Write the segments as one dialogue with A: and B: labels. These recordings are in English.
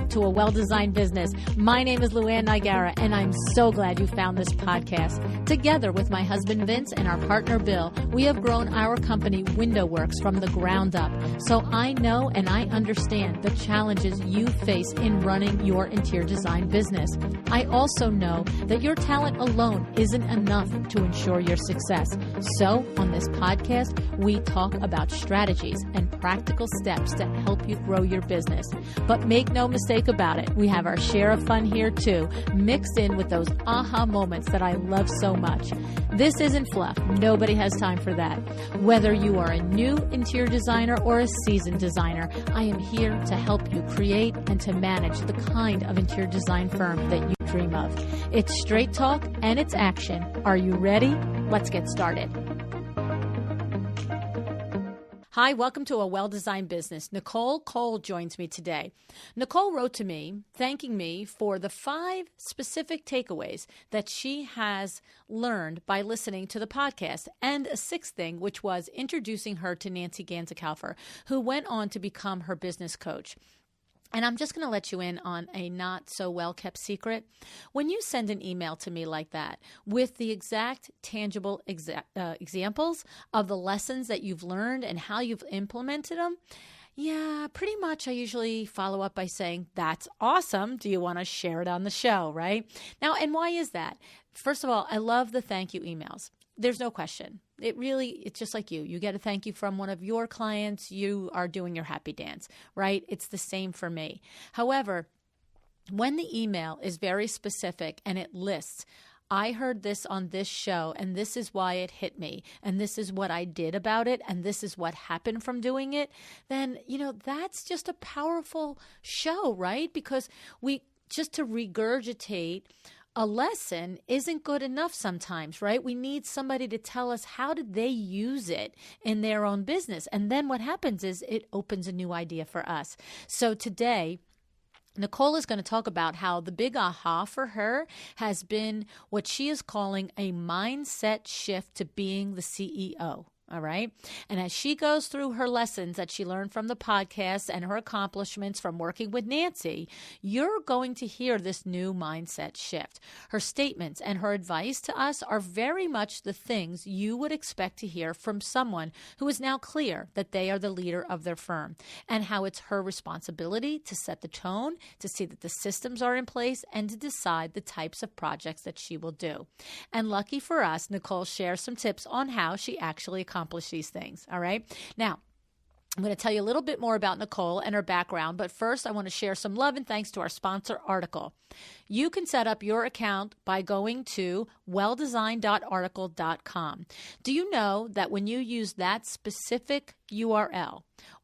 A: to A Well-Designed Business. My name is LuAnn, and I'm so glad you found this podcast. Together with my husband Vince and our partner Bill, we have grown our company WindowWorks from the ground up. So I know and I understand the challenges you face in running your interior design business. I also know that your talent alone isn't enough to ensure your success. So on this podcast, we talk about strategies and practical steps to help you grow your business. But make no mistake about it, we have our share of fun here too, mixed in with those aha moments that I love so much. This isn't fluff. Nobody has time for that. Whether you are a new interior designer or a seasoned designer, I am here to help you create and to manage the kind of interior design firm that you dream of. It's straight talk and it's action. Are you ready? Let's get started. Hi, welcome to A Well-Designed Business. Nicole Cole joins me today. Nicole wrote to me thanking me for the 5 specific takeaways that she has learned by listening to the podcast, and a 6th thing, which was introducing her to Nancy Ganzekaufer, who went on to become her business coach. And I'm just going to let you in on a not so well kept secret. When you send an email to me like that with the exact tangible examples of the lessons that you've learned and how you've implemented them, yeah, pretty much I usually follow up by saying, that's awesome. Do you want to share it on the show, right? Now, and why is that? First of all, I love the thank you emails. There's no question. It's just like you. You get a thank you from one of your clients. You are doing your happy dance, right? It's the same for me. However, when the email is very specific and it lists, I heard this on this show, and this is why it hit me, and this is what I did about it, and this is what happened from doing it, then, that's just a powerful show, right? Because just to regurgitate a lesson isn't good enough sometimes, right? We need somebody to tell us how did they use it in their own business. And then what happens is it opens a new idea for us. So today, Nicole is going to talk about how the big aha for her has been what she is calling a mindset shift to being the CEO. All right. And as she goes through her lessons that she learned from the podcast and her accomplishments from working with Nancy, you're going to hear this new mindset shift. Her statements and her advice to us are very much the things you would expect to hear from someone who is now clear that they are the leader of their firm, and how it's her responsibility to set the tone, to see that the systems are in place, and to decide the types of projects that she will do. And lucky for us, Nicole shares some tips on how she actually accomplish these things. All right. Now, I'm going to tell you a little bit more about Nicole and her background, but first I want to share some love and thanks to our sponsor, Article. You can set up your account by going to welldesign.article.com. Do you know that when you use that specific URL,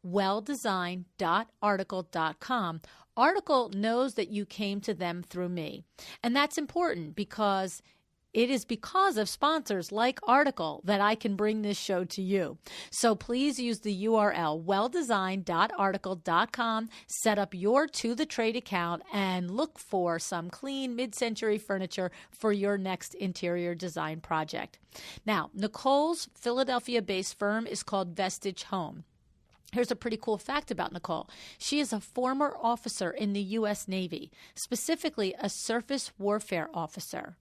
A: welldesign.article.com, Article knows that you came to them through me. And that's important because it is because of sponsors like Article that I can bring this show to you. So please use the URL welldesign.article.com, set up your To The Trade account, and look for some clean mid-century furniture for your next interior design project. Now, Nicole's Philadelphia-based firm is called Vestige Home. Here's a pretty cool fact about Nicole. She is a former officer in the U.S. Navy, specifically a surface warfare officer.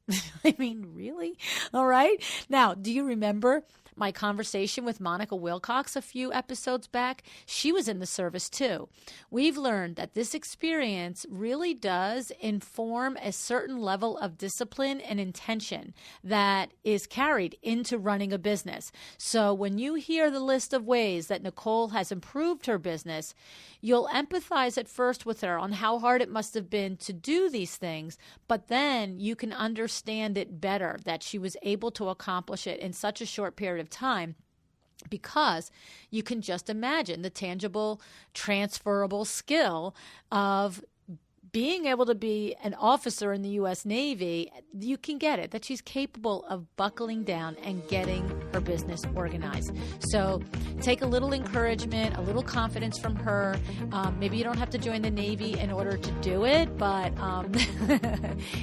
A: I mean, really? All right. Now, do you remember my conversation with Monica Wilcox a few episodes back? She was in the service too. We've learned that this experience really does inform a certain level of discipline and intention that is carried into running a business. So when you hear the list of ways that Nicole has improved her business, you'll empathize at first with her on how hard it must have been to do these things, but then you can understand it better that she was able to accomplish it in such a short period of time, because you can just imagine the tangible, transferable skill of being able to be an officer in the U.S. Navy. You can get it, that she's capable of buckling down and getting her business organized. So take a little encouragement, a little confidence from her. Maybe you don't have to join the Navy in order to do it, but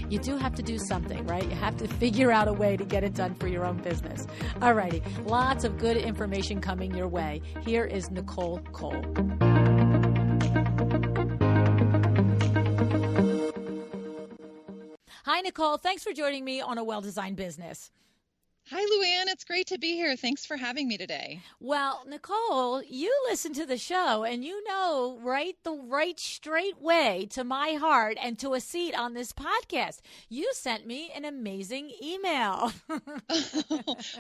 A: you do have to do something, right? You have to figure out a way to get it done for your own business. All righty. Lots of good information coming your way. Here is Nicole Cole. Hi, Nicole. Thanks for joining me on A Well-Designed Business.
B: Hi, LuAnn. It's great to be here. Thanks for having me today.
A: Well, Nicole, you listen to the show and you know the right straight way to my heart and to a seat on this podcast. You sent me an amazing email.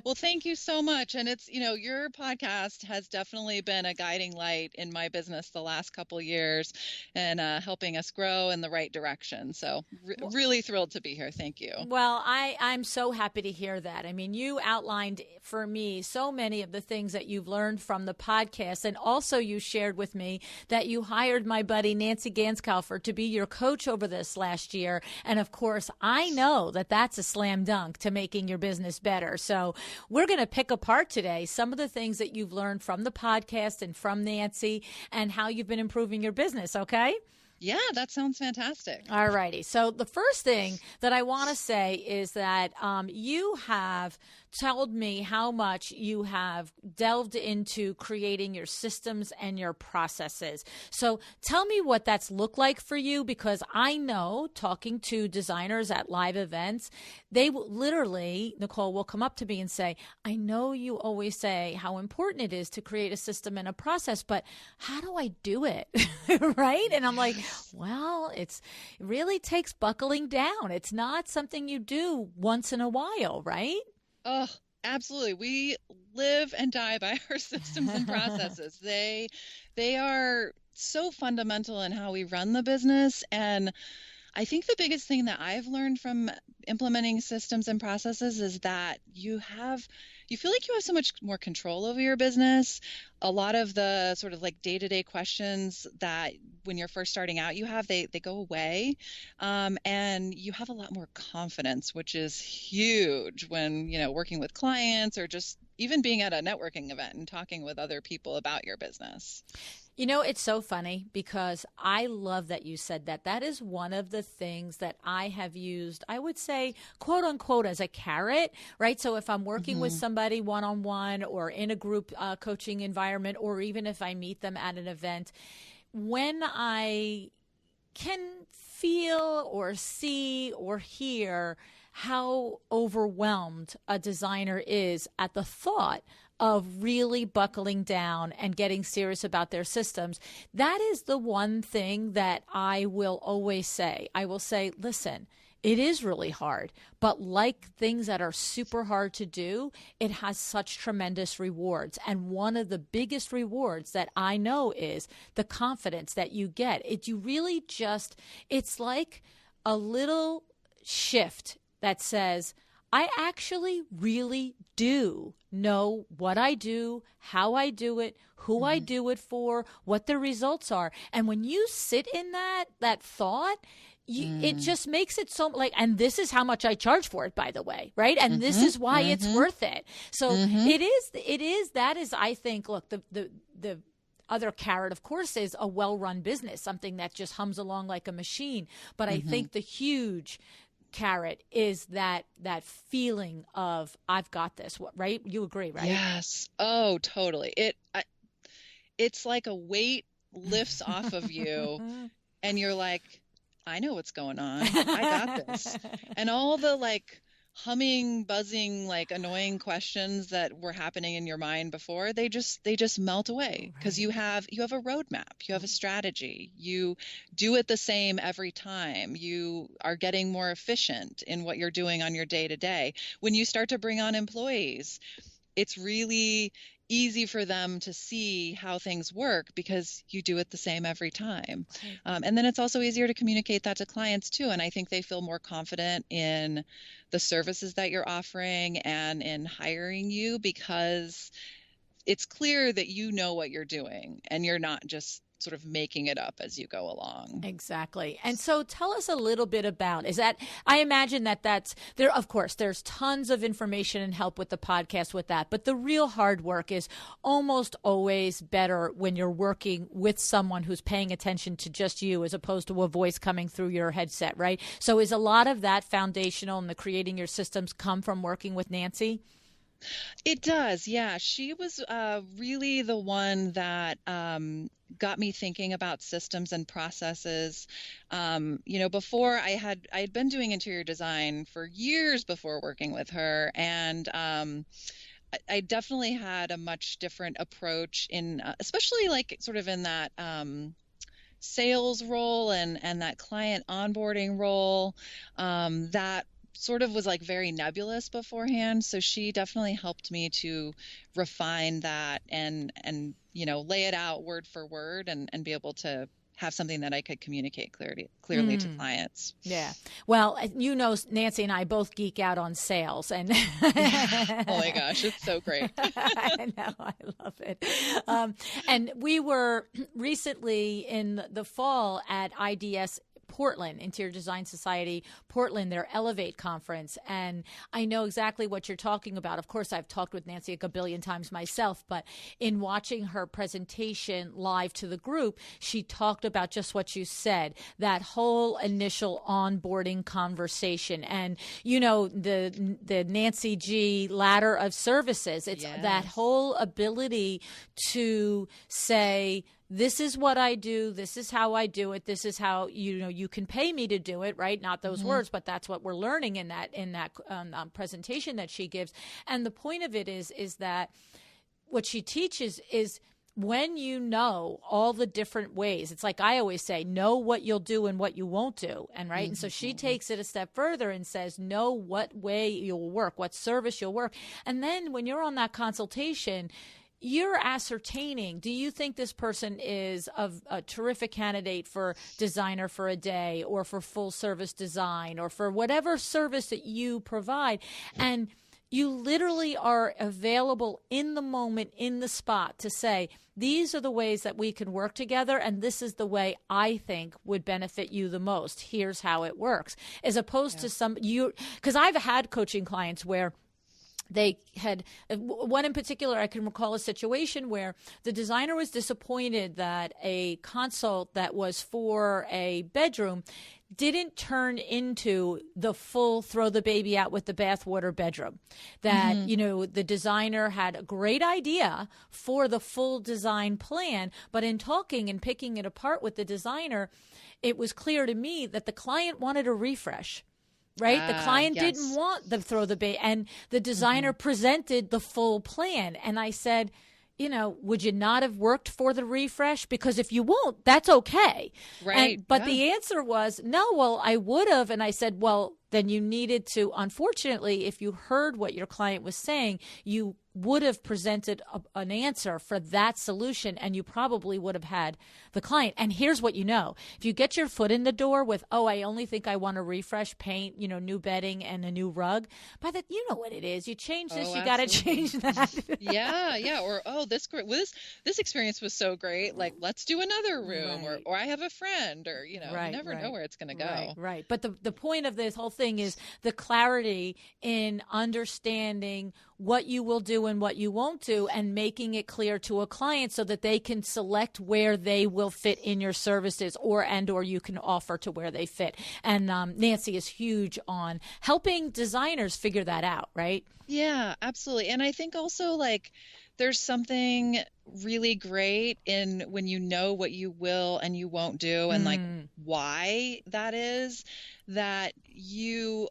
B: Well, thank you so much. And your podcast has definitely been a guiding light in my business the last couple years and helping us grow in the right direction. So really thrilled to be here. Thank you.
A: Well, I'm so happy to hear that. I mean, you outlined for me so many of the things that you've learned from the podcast. And also you shared with me that you hired my buddy, Nancy Ganzekaufer, to be your coach over this last year. And of course, I know that that's a slam dunk to making your business better. So we're going to pick apart today some of the things that you've learned from the podcast and from Nancy and how you've been improving your business. Okay?
B: Yeah, that sounds fantastic.
A: All righty. So the first thing that I want to say is that you have told me how much you have delved into creating your systems and your processes. So tell me what that's looked like for you, because I know, talking to designers at live events, they literally, Nicole, will come up to me and say, I know you always say how important it is to create a system and a process, but how do I do it? Right? And I'm like, well, it really takes buckling down. It's not something you do once in a while, right?
B: Oh, absolutely. We live and die by our systems and processes. They are so fundamental in how we run the business. And I think the biggest thing that I've learned from implementing systems and processes is that you feel like you have so much more control over your business. A lot of the sort of like day-to-day questions that when you're first starting out they go away, and you have a lot more confidence, which is huge when working with clients or just even being at a networking event and talking with other people about your business.
A: It's so funny because I love that you said that. That is one of the things that I have used, I would say, quote unquote, as a carrot, right? So if I'm working with somebody one-on-one or in a group coaching environment, or even if I meet them at an event, when I can feel or see or hear how overwhelmed a designer is at the thought of really buckling down and getting serious about their systems, that is the one thing that I will always say. I will say, listen, it is really hard, but like things that are super hard to do, it has such tremendous rewards. And one of the biggest rewards that I know is the confidence that you get. It's like a little shift that says, I actually really do know what I do, how I do it, who I do it for, what the results are. And when you sit in that thought, it just makes it so like, and this is how much I charge for it, by the way, right? And this is why it's worth it. So that is, I think, look, the other carrot, of course, is a well-run business, something that just hums along like a machine. But I think the huge carrot is that feeling of I've got this, right? You agree, right?
B: Yes. Oh, totally. It's like a weight lifts off of you and you're like, I know what's going on. I got this. And all the like humming, buzzing, like annoying questions that were happening in your mind before, they just melt away because you have a roadmap, you have a strategy, you do it the same every time, you are getting more efficient in what you're doing on your day to day. When you start to bring on employees, it's really easy for them to see how things work because you do it the same every time. And then it's also easier to communicate that to clients too. And I think they feel more confident in the services that you're offering and in hiring you because it's clear that you know what you're doing and you're not just sort of making it up as you go along.
A: Exactly. And so tell us a little bit about, I imagine that's there, of course, there's tons of information and help with the podcast with that, but the real hard work is almost always better when you're working with someone who's paying attention to just you as opposed to a voice coming through your headset, right? So is a lot of that foundational and the creating your systems come from working with Nancy?
B: It does, yeah. She was really the one that got me thinking about systems and processes. Before I had been doing interior design for years before working with her, and I definitely had a much different approach in, especially like sort of in that sales role and that client onboarding role, that sort of was like very nebulous beforehand. So she definitely helped me to refine that and lay it out word for word and be able to have something that I could communicate clearly to clients.
A: Yeah. Well, Nancy and I both geek out on sales, and
B: oh my gosh, it's so great.
A: I know, I love it. And we were recently in the fall at IDS Portland, Interior Design Society, Portland, their Elevate conference. And I know exactly what you're talking about. Of course, I've talked with Nancy a gabillion times myself, but in watching her presentation live to the group, she talked about just what you said, that whole initial onboarding conversation. And, the Nancy G ladder of services, it's that whole ability to say, this is what I do. This is how I do it. This is how you can pay me to do it, right? Not those words, but that's what we're learning in that presentation that she gives. And the point of it is that what she teaches is when you know all the different ways. It's like I always say, know what you'll do and what you won't do, and right. And so she takes it a step further and says, know what way you'll work, what service you'll work, and then when you're on that consultation, you're ascertaining, do you think this person is a terrific candidate for designer for a day or for full service design or for whatever service that you provide? And you literally are available in the moment, in the spot to say, these are the ways that we can work together, and this is the way I think would benefit you the most. Here's how it works. As opposed to because I've had coaching clients where they had one in particular. I can recall a situation where the designer was disappointed that a consult that was for a bedroom didn't turn into the full throw the baby out with the bathwater bedroom. That, the designer had a great idea for the full design plan, but in talking and picking it apart with the designer, it was clear to me that the client wanted a refresh. Right? The client didn't want the throw the baby, and the designer presented the full plan. And I said, would you not have worked for the refresh? Because if you won't, that's okay.
B: Right.
A: But the answer was, no, well, I would have. And I said, well, then you needed to, unfortunately, if you heard what your client was saying, you would have presented an answer for that solution, and you probably would have had the client. And here's what if you get your foot in the door with, I only think I want to refresh paint, new bedding and a new rug, by that, you know what it is. You change this, you got to change that.
B: yeah. Or, this experience was so great. Like, let's do another room,
A: right.
B: or I have a friend, or, you never know where it's going to go.
A: Right. But the point of this whole thing is the clarity in understanding what you will do and what you won't do, and making it clear to a client so that they can select where they will fit in your services, or you can offer to where they fit. And Nancy is huge on helping designers figure that out, right?
B: Yeah, absolutely. And I think also there's something really great in when you know what you will and you won't do, and why that is, that you're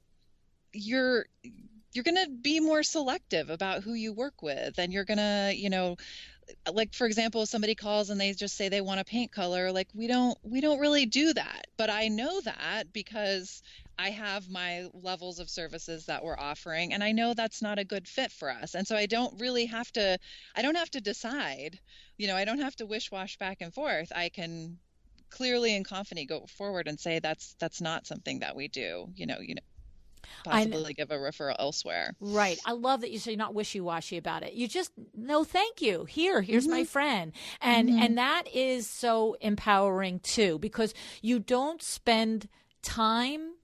B: going to be more selective about who you work with, and you're going to, for example, if somebody calls and they just say they want a paint color, we don't really do that. But I know that because I have my levels of services that we're offering, and I know that's not a good fit for us. And so I don't have to decide, I don't have to wish-wash back and forth. I can clearly and confidently go forward and say that's not something that we do, possibly give a referral elsewhere.
A: Right. I love that you say you're not wishy-washy about it. You just, no, thank you. Here's my friend. And that is so empowering too, because you don't spend time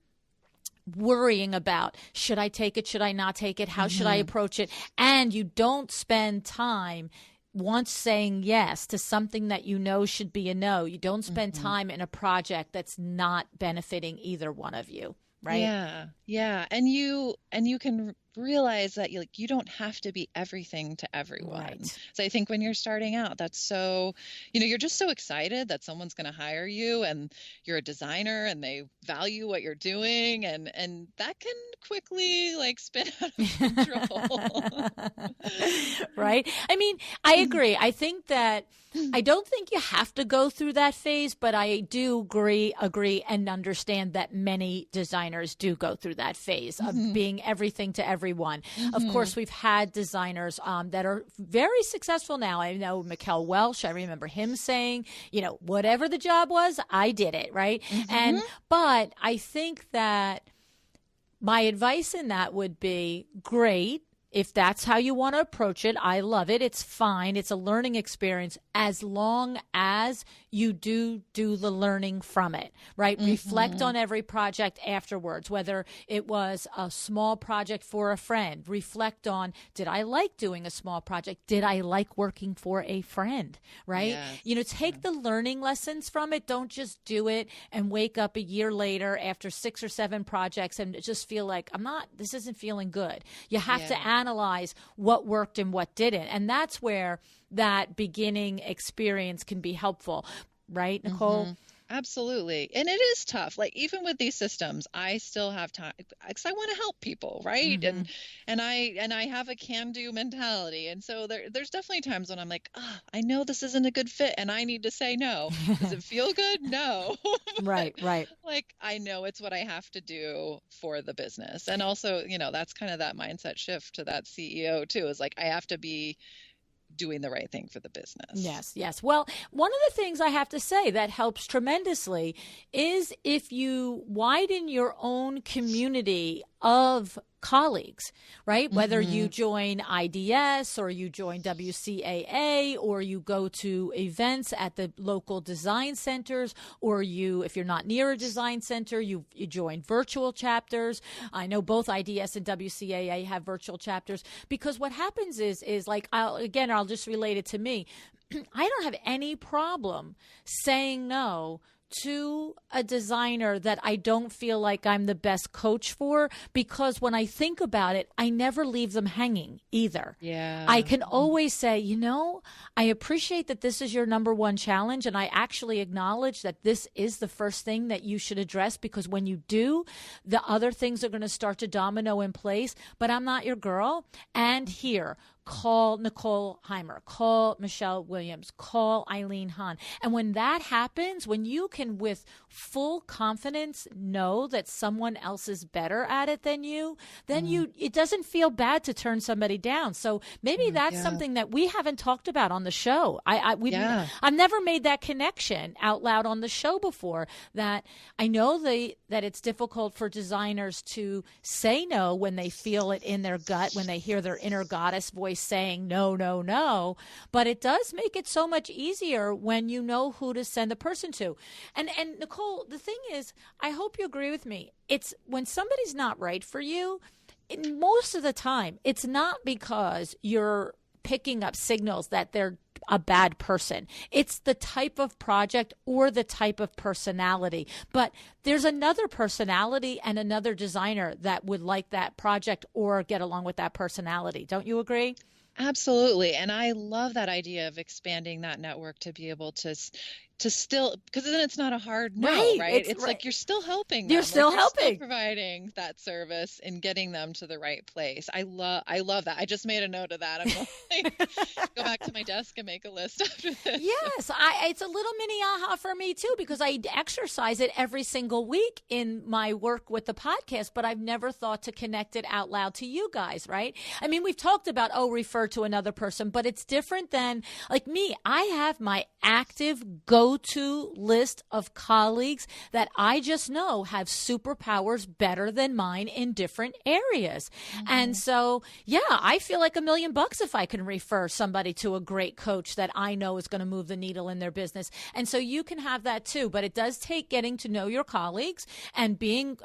A: worrying about, should I take it? Should I not take it? How should I approach it? And you don't spend time once saying yes to something that should be a no. You don't spend time in a project that's not benefiting either one of you. Right.
B: Yeah. And you can realize that you don't have to be everything to everyone.
A: Right.
B: So I think when you're starting out, that's so, you're just so excited that someone's going to hire you and you're a designer and they value what you're doing. And that can quickly like spin out of control.
A: Right. I mean, I agree. I think that I don't think you have to go through that phase, but I do agree and understand that many designers do go through that phase of being everything to everyone. Of course, we've had designers that are very successful now. I know Mikkel Welsh, I remember him saying, whatever the job was, I did it, right? But I think that my advice in that would be great. If that's how you want to approach it, I love it. It's fine. It's a learning experience as long as you do the learning from it, right? Reflect on every project afterwards, whether it was a small project for a friend. Reflect on, did I like doing a small project? Did I like working for a friend, right? Yes. Take the learning lessons from it. Don't just do it and wake up a year later after 6 or 7 projects and just feel like, this isn't feeling good. You have to analyze what worked and what didn't. And that's where that beginning experience can be helpful. Right, Nicole?
B: Absolutely. And it is tough. Like even with these systems, I still have time because I want to help people, right? And I have a can-do mentality. And so there's definitely times when I'm like, I know this isn't a good fit and I need to say no. Does it feel good? No.
A: Right.
B: Like I know it's what I have to do for the business. And also, that's kind of that mindset shift to that CEO too, is like I have to be doing the right thing for the business.
A: Yes. Well, one of the things I have to say that helps tremendously is if you widen your own community of colleagues, right? Whether you join IDS or you join WCAA or you go to events at the local design centers, or if you're not near a design center, you join virtual chapters. I know both IDS and WCAA have virtual chapters, because what happens is like, I'll just relate it to me. I don't have any problem saying no to a designer that I don't feel like I'm the best coach for, because when I think about it, I never leave them hanging either. I can always say, I appreciate that this is your number one challenge, and I actually acknowledge that this is the first thing that you should address, because when you do, the other things are going to start to domino in place, but I'm not your girl. And here, call Nicole Heimer, call Michelle Williams, call Eileen Hahn. And when that happens, when you can with full confidence know that someone else is better at it than you, then it doesn't feel bad to turn somebody down. So maybe that's something that we haven't talked about on the show. I've never made that connection out loud on the show before, that I know that it's difficult for designers to say no when they feel it in their gut, when they hear their inner goddess voice saying no, but it does make it so much easier when you know who to send the person to. And Nicole, the thing is, I hope you agree with me, it's when somebody's not right for you, most of the time, it's not because you're picking up signals that they're a bad person. It's the type of project or the type of personality. But there's another personality and another designer that would like that project or get along with that personality. Don't you agree?
B: Absolutely. And I love that idea of expanding that network to be able to still, because then it's not a hard no, right? It's like you're still helping them.
A: You're still helping.
B: You're still providing that service and getting them to the right place. I love that. I just made a note of that. I'm going to go back to my desk and make a list after this.
A: Yes, it's a little mini aha for me too, because I exercise it every single week in my work with the podcast, but I've never thought to connect it out loud to you guys, right? I mean, we've talked about, refer to another person, but it's different than like me. I have my active go-to list of colleagues that I just know have superpowers better than mine in different areas. And so, I feel like $1 million if I can refer somebody to a great coach that I know is going to move the needle in their business. And so you can have that too, but it does take getting to know your colleagues and being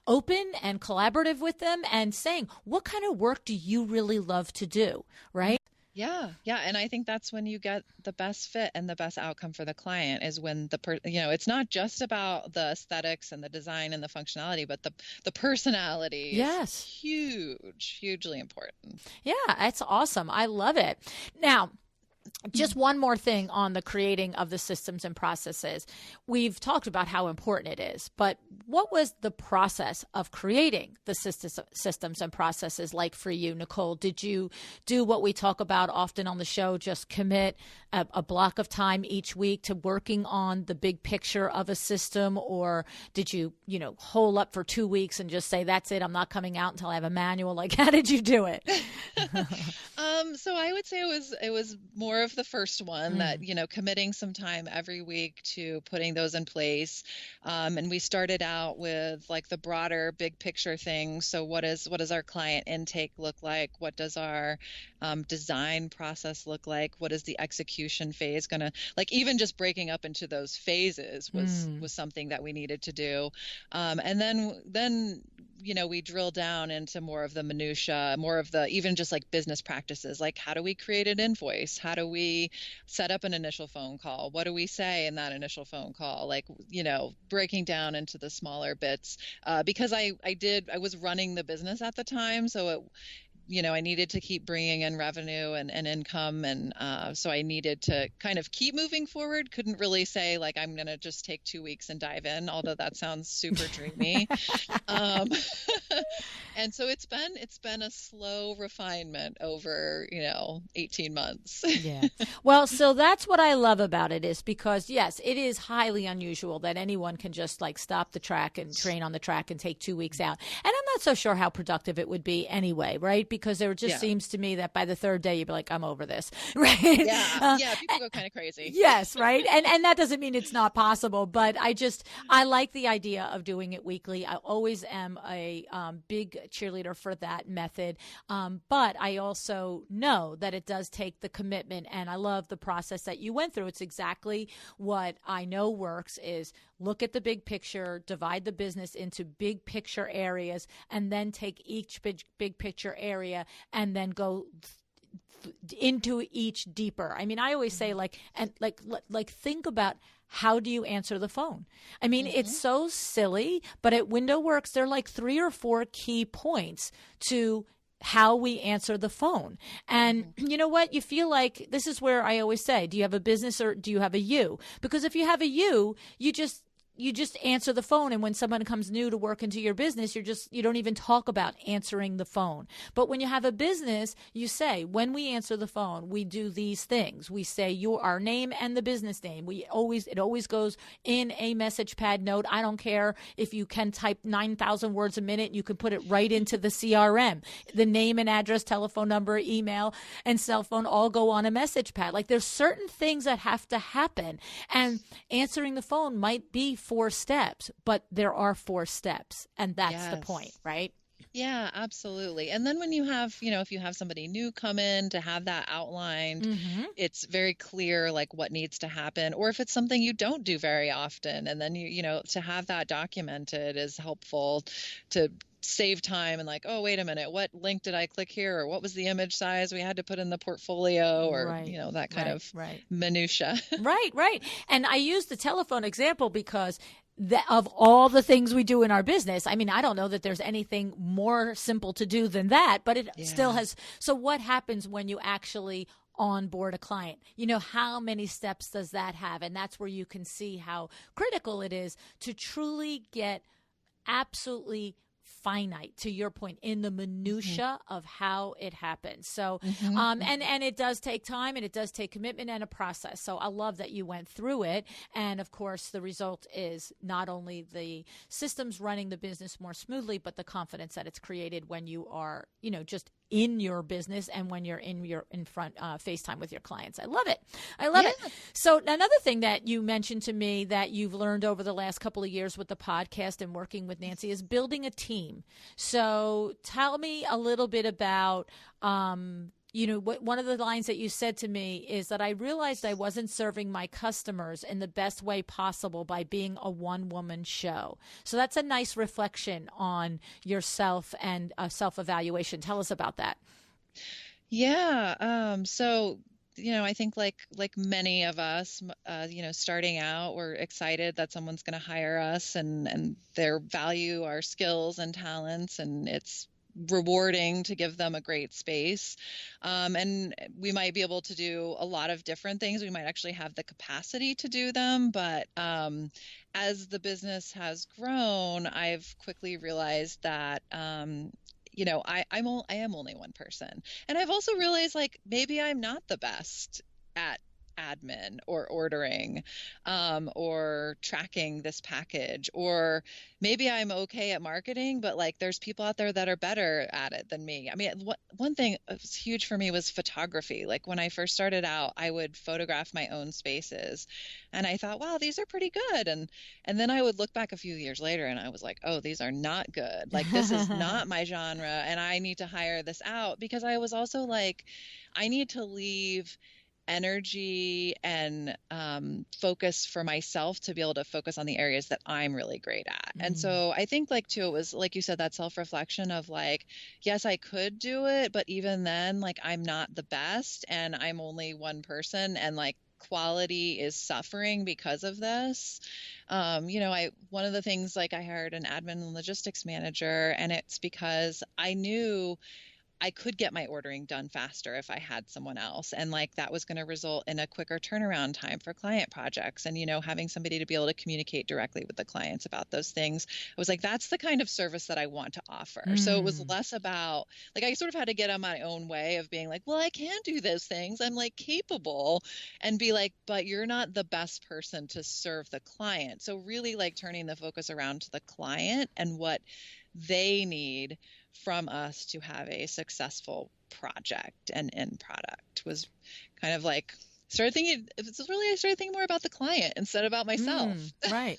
A: open and collaborative with them and saying, what kind of work do you really love to do, right?
B: Yeah, yeah, and I think that's when you get the best fit and the best outcome for the client is when it's not just about the aesthetics and the design and the functionality, but the personality is
A: Yes.
B: huge, hugely important.
A: Yeah, that's awesome. I love it. Now, just one more thing on the creating of the systems and processes. We've talked about how important it is, but what was the process of creating the systems and processes like for you, Nicole? Did you do what we talk about often on the show, just commit a block of time each week to working on the big picture of a system? Or did you, hole up for 2 weeks and just say, that's it, I'm not coming out until I have a manual? Like, how did you do it?
B: So I would say it was more of the first one that, committing some time every week to putting those in place. And we started out with like the broader big picture things. So what does our client intake look like? What does our design process look like? What is the execution phase gonna like? Even just breaking up into those phases was something that we needed to do. And then we drill down into more of the minutia, more of the even just like business practices, like how do we create an invoice? How do we set up an initial phone call? What do we say in that initial phone call? Like, breaking down into the smaller bits, because I was running the business at the time. So I needed to keep bringing in revenue and income. And so I needed to kind of keep moving forward. Couldn't really say like, I'm going to just take 2 weeks and dive in, although that sounds super dreamy. And so it's been a slow refinement over, 18 months.
A: Yeah. Well, so that's what I love about it is because, yes, it is highly unusual that anyone can just like stop the track and train on the track and take 2 weeks out. And I'm not so sure how productive it would be anyway, right? Because there just seems to me that by the third day, you'd be like, I'm over this, right?
B: Yeah, people go kind of crazy.
A: Yes, right? And that doesn't mean it's not possible, but I like the idea of doing it weekly. I always am a big cheerleader for that method. But I also know that it does take the commitment, and I love the process that you went through. It's exactly what I know works is look at the big picture, divide the business into big picture areas, and then take each big picture area and then go into each deeper. I mean, I always say like think about how do you answer the phone? I mean, it's so silly, but at WindowWorks, there are like 3 or 4 key points to how we answer the phone. And you know what? You feel like this is where I always say, do you have a business or do you have a you? Because if you have a you just answer the phone. And when someone comes new to work into your business, you don't even talk about answering the phone. But when you have a business, you say, when we answer the phone, we do these things. We say our name and the business name. It always goes in a message pad note. I don't care if you can type 9,000 words a minute, you can put it right into the CRM. The name and address, telephone number, email, and cell phone all go on a message pad. Like there's certain things that have to happen. And answering the phone might be 4 steps, but there are 4 steps, and that's the point, right?
B: Yeah, absolutely. And then when you have, if you have somebody new come in, to have that outlined, it's very clear like what needs to happen, or if it's something you don't do very often, and then to have that documented is helpful to save time and like, oh, wait a minute, what link did I click here? Or what was the image size we had to put in the portfolio? Or, that kind of minutia.
A: Right. And I use the telephone example because of all the things we do in our business, I mean, I don't know that there's anything more simple to do than that, but it still has. So what happens when you actually onboard a client? How many steps does that have? And that's where you can see how critical it is to truly get absolutely finite, to your point, in the minutia of how it happens. So, and it does take time, and it does take commitment and a process. So I love that you went through it. And of course, the result is not only the systems running the business more smoothly, but the confidence that it's created when you are, just in your business and when you're in front FaceTime with your clients. I love it. So another thing that you mentioned to me that you've learned over the last couple of years with the podcast and working with Nancy is building a team. So tell me a little bit about one of the lines that you said to me is that I realized I wasn't serving my customers in the best way possible by being a one-woman show. So that's a nice reflection on yourself and self-evaluation. Tell us about that.
B: Yeah. So, I think like many of us, starting out, we're excited that someone's going to hire us and they value our skills and talents, and it's rewarding to give them a great space. And we might be able to do a lot of different things. We might actually have the capacity to do them, but as the business has grown, I've quickly realized that I am only one person. And I've also realized like maybe I'm not the best at admin or ordering, or tracking this package, or maybe I'm okay at marketing, but like there's people out there that are better at it than me. I mean, one thing that was huge for me was photography. Like when I first started out, I would photograph my own spaces, and I thought, wow, these are pretty good. And then I would look back a few years later and I was like, oh, these are not good. Like this is not my genre, and I need to hire this out, because I was also like, I need to leave energy and focus for myself to be able to focus on the areas that I'm really great at. And so I think like too, it was like you said, that self-reflection of like, yes, I could do it, but even then, like I'm not the best and I'm only one person, and like quality is suffering because of this. One of the things, like I hired an admin and logistics manager, and it's because I knew I could get my ordering done faster if I had someone else. And like that was going to result in a quicker turnaround time for client projects. And, having somebody to be able to communicate directly with the clients about those things. I was like, that's the kind of service that I want to offer. So it was less about like, I sort of had to get on my own way of being like, well, I can do those things. I'm like capable, and be like, but you're not the best person to serve the client. So really like turning the focus around to the client and what they need from us to have a successful project and end product was kind of like I started thinking more about the client instead of about myself.
A: Right.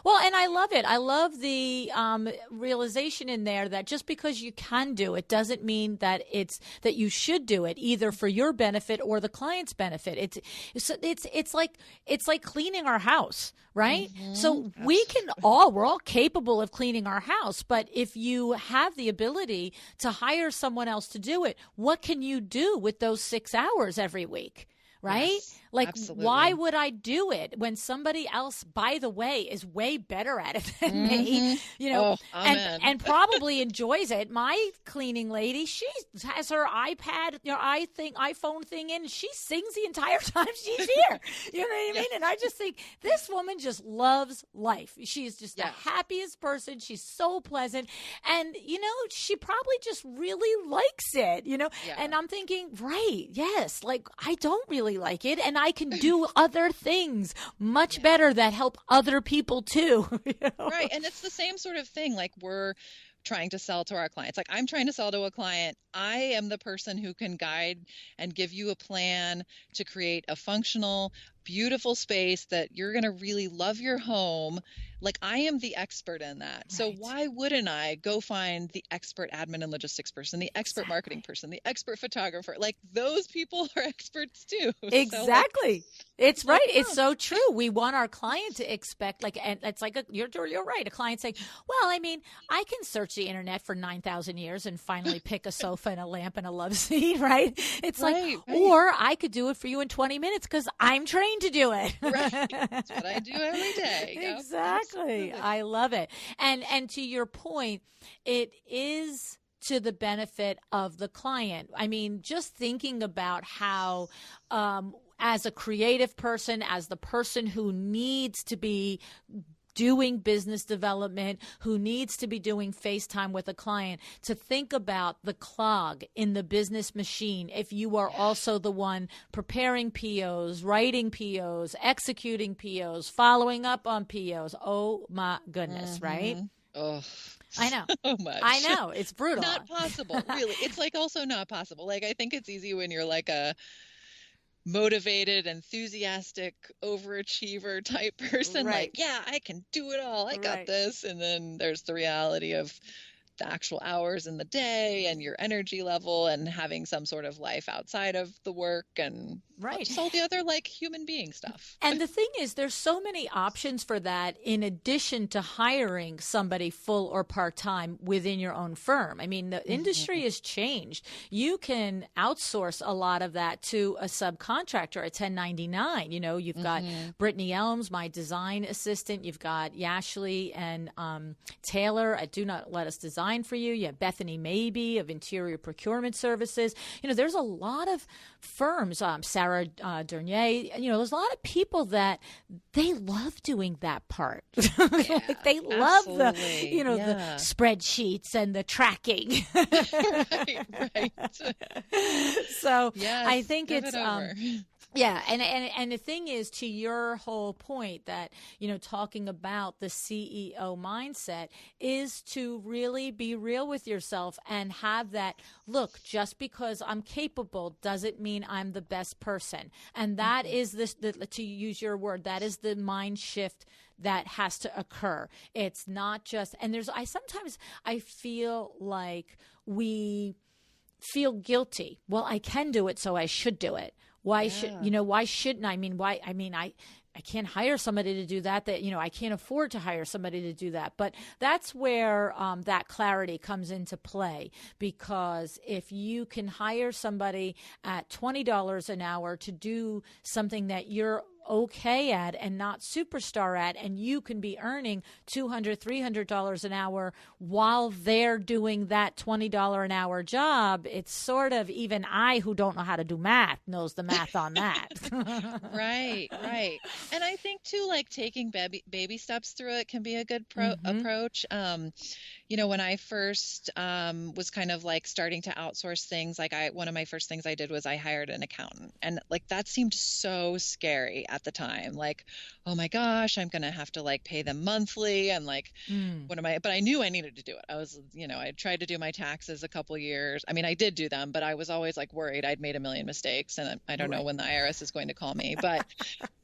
A: Well, and I love it. I love the realization in there that just because you can do it doesn't mean that that you should do it either for your benefit or the client's benefit. It's like cleaning our house, right? So we're all capable of cleaning our house, but if you have the ability to hire someone else to do it, what can you do with those 6 hours every week? Right?
B: Yes,
A: like,
B: absolutely.
A: why would I do it when somebody else, by the way, is way better at it than me, and probably enjoys it. My cleaning lady, she has her iPad, iPhone thing in, and she sings the entire time she's here. You know what I mean? And I just think this woman just loves life. She's just the happiest person. She's so pleasant. And, she probably just really likes it, and I'm thinking, right, yes, like I don't really like it, and I can do other things much better that help other people too.
B: Right. And it's the same sort of thing. Like we're trying to sell to our clients. Like I'm trying to sell to a client. I am the person who can guide and give you a plan to create a functional, beautiful space that you're going to really love your home. Like I am the expert in that. Right. So why wouldn't I go find the expert admin and logistics person, the expert marketing person, the expert photographer? Like those people are experts too.
A: Exactly. It's right. It's so true. We want our client to expect, like, and it's like you're right. A client saying, well, I mean, I can search the internet for 9,000 years and finally pick a sofa and a lamp and a love seat, right? It's or I could do it for you in 20 minutes because I'm trained to do it.
B: Right. That's what I do every day.
A: Exactly. Yep. I love it. And to your point, it is to the benefit of the client. I mean, just thinking about how, as a creative person, as the person who needs to be doing business development, who needs to be doing FaceTime with a client, to think about the clog in the business machine. If you are also the one preparing POs, writing POs, executing POs, following up on POs. Oh my goodness, right?
B: Oh,
A: I know.
B: So much.
A: I know. It's brutal.
B: Not possible, really. It's like also not possible. Like I think it's easy when you're like a motivated, enthusiastic, overachiever type person. Right. Like, yeah, I can do it all. I got this. And then there's the reality of the actual hours in the day and your energy level and having some sort of life outside of the work and just all the other like human being stuff.
A: And the thing is, there's so many options for that in addition to hiring somebody full or part-time within your own firm. I mean, the industry has changed. You can outsource a lot of that to a subcontractor, a 1099. You know, you've got Brittany Elms, my design assistant. You've got Yashley and Taylor at Do Not Let Us Design for You. You have Bethany Maybe of Interior Procurement Services. You know, there's a lot of firms, Sarah Dernier, you know, there's a lot of people that they love doing that part. Like they love the, you know, the spreadsheets and the tracking.
B: right.
A: So I think it's, yeah, and the thing is, to your whole point that, you know, talking about the CEO mindset is to really be real with yourself and have that, look, just because I'm capable doesn't mean I'm the best person. And that is this, to use your word, that is the mind shift that has to occur. It's not just, and sometimes I feel like we feel guilty. Well, I can do it, so I should do it. Why shouldn't I? I can't hire somebody to do that, you know, I can't afford to hire somebody to do that. But that's where that clarity comes into play, because if you can hire somebody at $20 an hour to do something that you're okay at and not superstar at, and you can be earning $200, $300 an hour while they're doing that $20 an hour job, it's sort of, even I who don't know how to do math knows the math on that.
B: Right. And I think too, like taking baby steps through it can be a good approach. You know, when I first was kind of like starting to outsource things, like one of my first things I did was I hired an accountant, and like that seemed so scary at the time. Like, oh my gosh, I'm going to have to like pay them monthly. And like, but I knew I needed to do it. I was, you know, I tried to do my taxes a couple years. I mean, I did do them, but I was always like worried I'd made a million mistakes and I don't know when the IRS is going to call me. But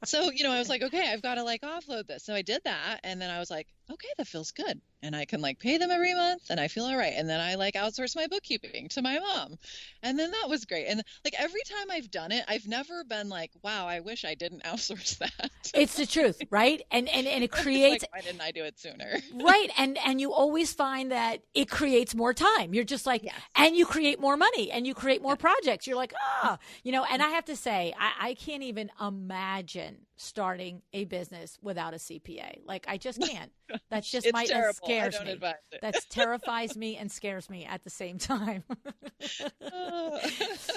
B: so, you know, I was like, okay, I've got to like offload this. So I did that. And then I was like, okay, that feels good. And I can like pay them every month and I feel all right. And then I like outsource my bookkeeping to my mom. And then that was great. And like every time I've done it, I've never been like, wow, I wish I didn't outsource that.
A: It's the truth, right? And it creates,
B: like, why didn't I do it sooner?
A: Right. And you always find that it creates more time. You're just like, and you create more money and you create more projects. You're like, you know, and I have to say, I can't even imagine starting a business without a CPA. Like, I just can't. That's just that scares me. That terrifies me and scares me at the same time.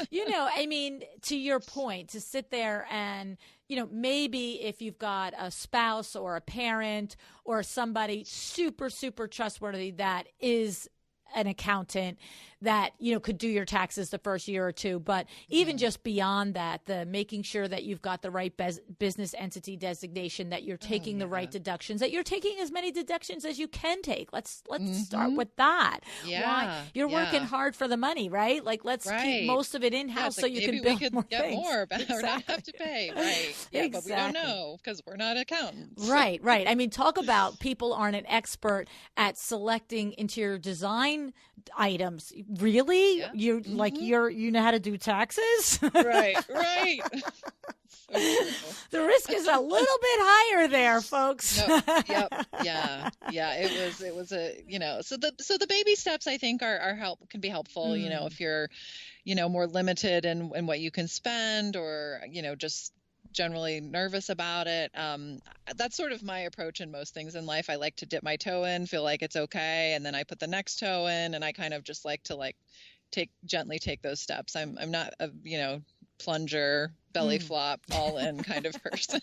A: You know, I mean, to your point, to sit there and, you know, maybe if you've got a spouse or a parent or somebody super, super trustworthy that is an accountant that, you know, could do your taxes the first year or two. But even just beyond that, the making sure that you've got the right business entity designation, that you're taking the right deductions, that you're taking as many deductions as you can take. Let's start with that. Why? You're working hard for the money, right? Like, let's keep most of it in-house so you can build more
B: get
A: things.
B: More, but or not have to pay. Right. Yeah, but we don't know because we're not accountants.
A: Right. I mean, talk about people aren't an expert at selecting interior design items. Really? Yeah. You like you know how to do taxes?
B: Right.
A: The risk is a little bit higher there, folks.
B: Yep. Yeah. It was a, you know, so the baby steps I think can be helpful, you know, if you're, you know, more limited in what you can spend, or, you know, just generally nervous about it. That's sort of my approach in most things in life. I like to dip my toe in, feel like it's okay, and then I put the next toe in, and I kind of just like to gently take those steps. I'm not a, you know, plunger, belly flop, all in kind of person.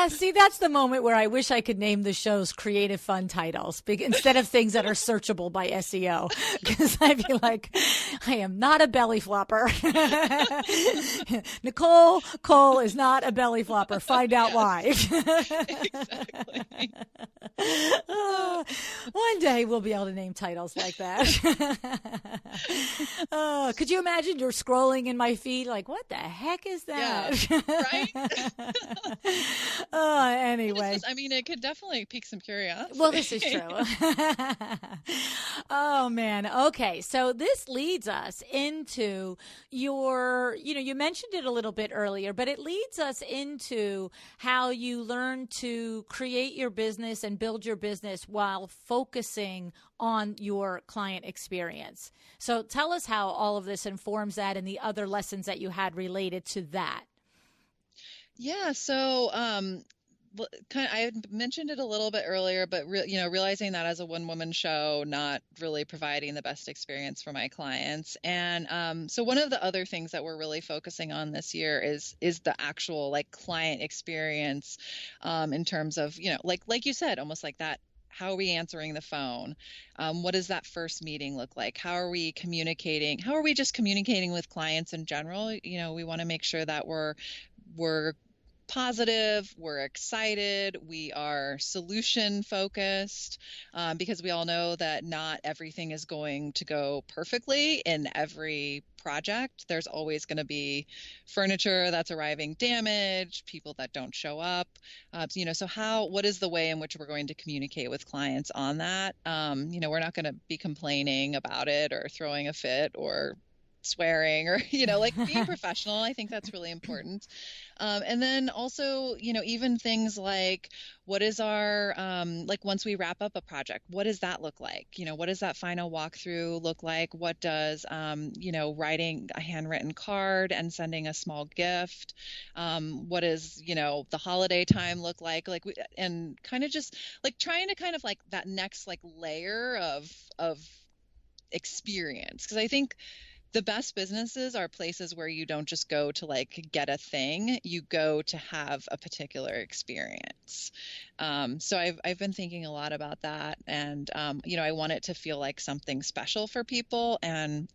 A: See, that's the moment where I wish I could name the shows creative fun titles instead of things that are searchable by SEO, because I'd be like, I am not a belly flopper. Nicole Cole is not a belly flopper. Find out why.
B: Exactly.
A: One day we'll be able to name titles like that. Could you imagine you're scrolling in my feed, like, what the heck is that?
B: Yeah, right?
A: Anyway.
B: I mean, it could definitely pique some curiosity.
A: Well, this is true. Oh, man. Okay. So this leads us into your, you mentioned it a little bit earlier, but it leads us into how you learn to create your business and build your business while focusing on your client experience. So tell us how all of this informs that and the other lessons that you had related to that.
B: Yeah. So, I had mentioned it a little bit earlier, but realizing that as a one-woman show, not really providing the best experience for my clients. And so one of the other things that we're really focusing on this year is the actual like client experience, in terms of, like you said, almost like that. How are we answering the phone? What does that first meeting look like? How are we communicating? How are we just communicating with clients in general? We want to make sure that we're positive, we're excited, we are solution focused, because we all know that not everything is going to go perfectly in every project. There's always going to be furniture that's arriving damaged, people that don't show up. So what is the way in which we're going to communicate with clients on that? We're not going to be complaining about it or throwing a fit or swearing or, like being professional. I think that's really important. And then also, even things like what is our, like once we wrap up a project, what does that look like? What does that final walkthrough look like? What does, writing a handwritten card and sending a small gift? What does, the holiday time look like? And kind of just like trying to kind of like that next like layer of experience. Because I think the best businesses are places where you don't just go to like get a thing, you go to have a particular experience. So I've been thinking a lot about that, and I want it to feel like something special for people. And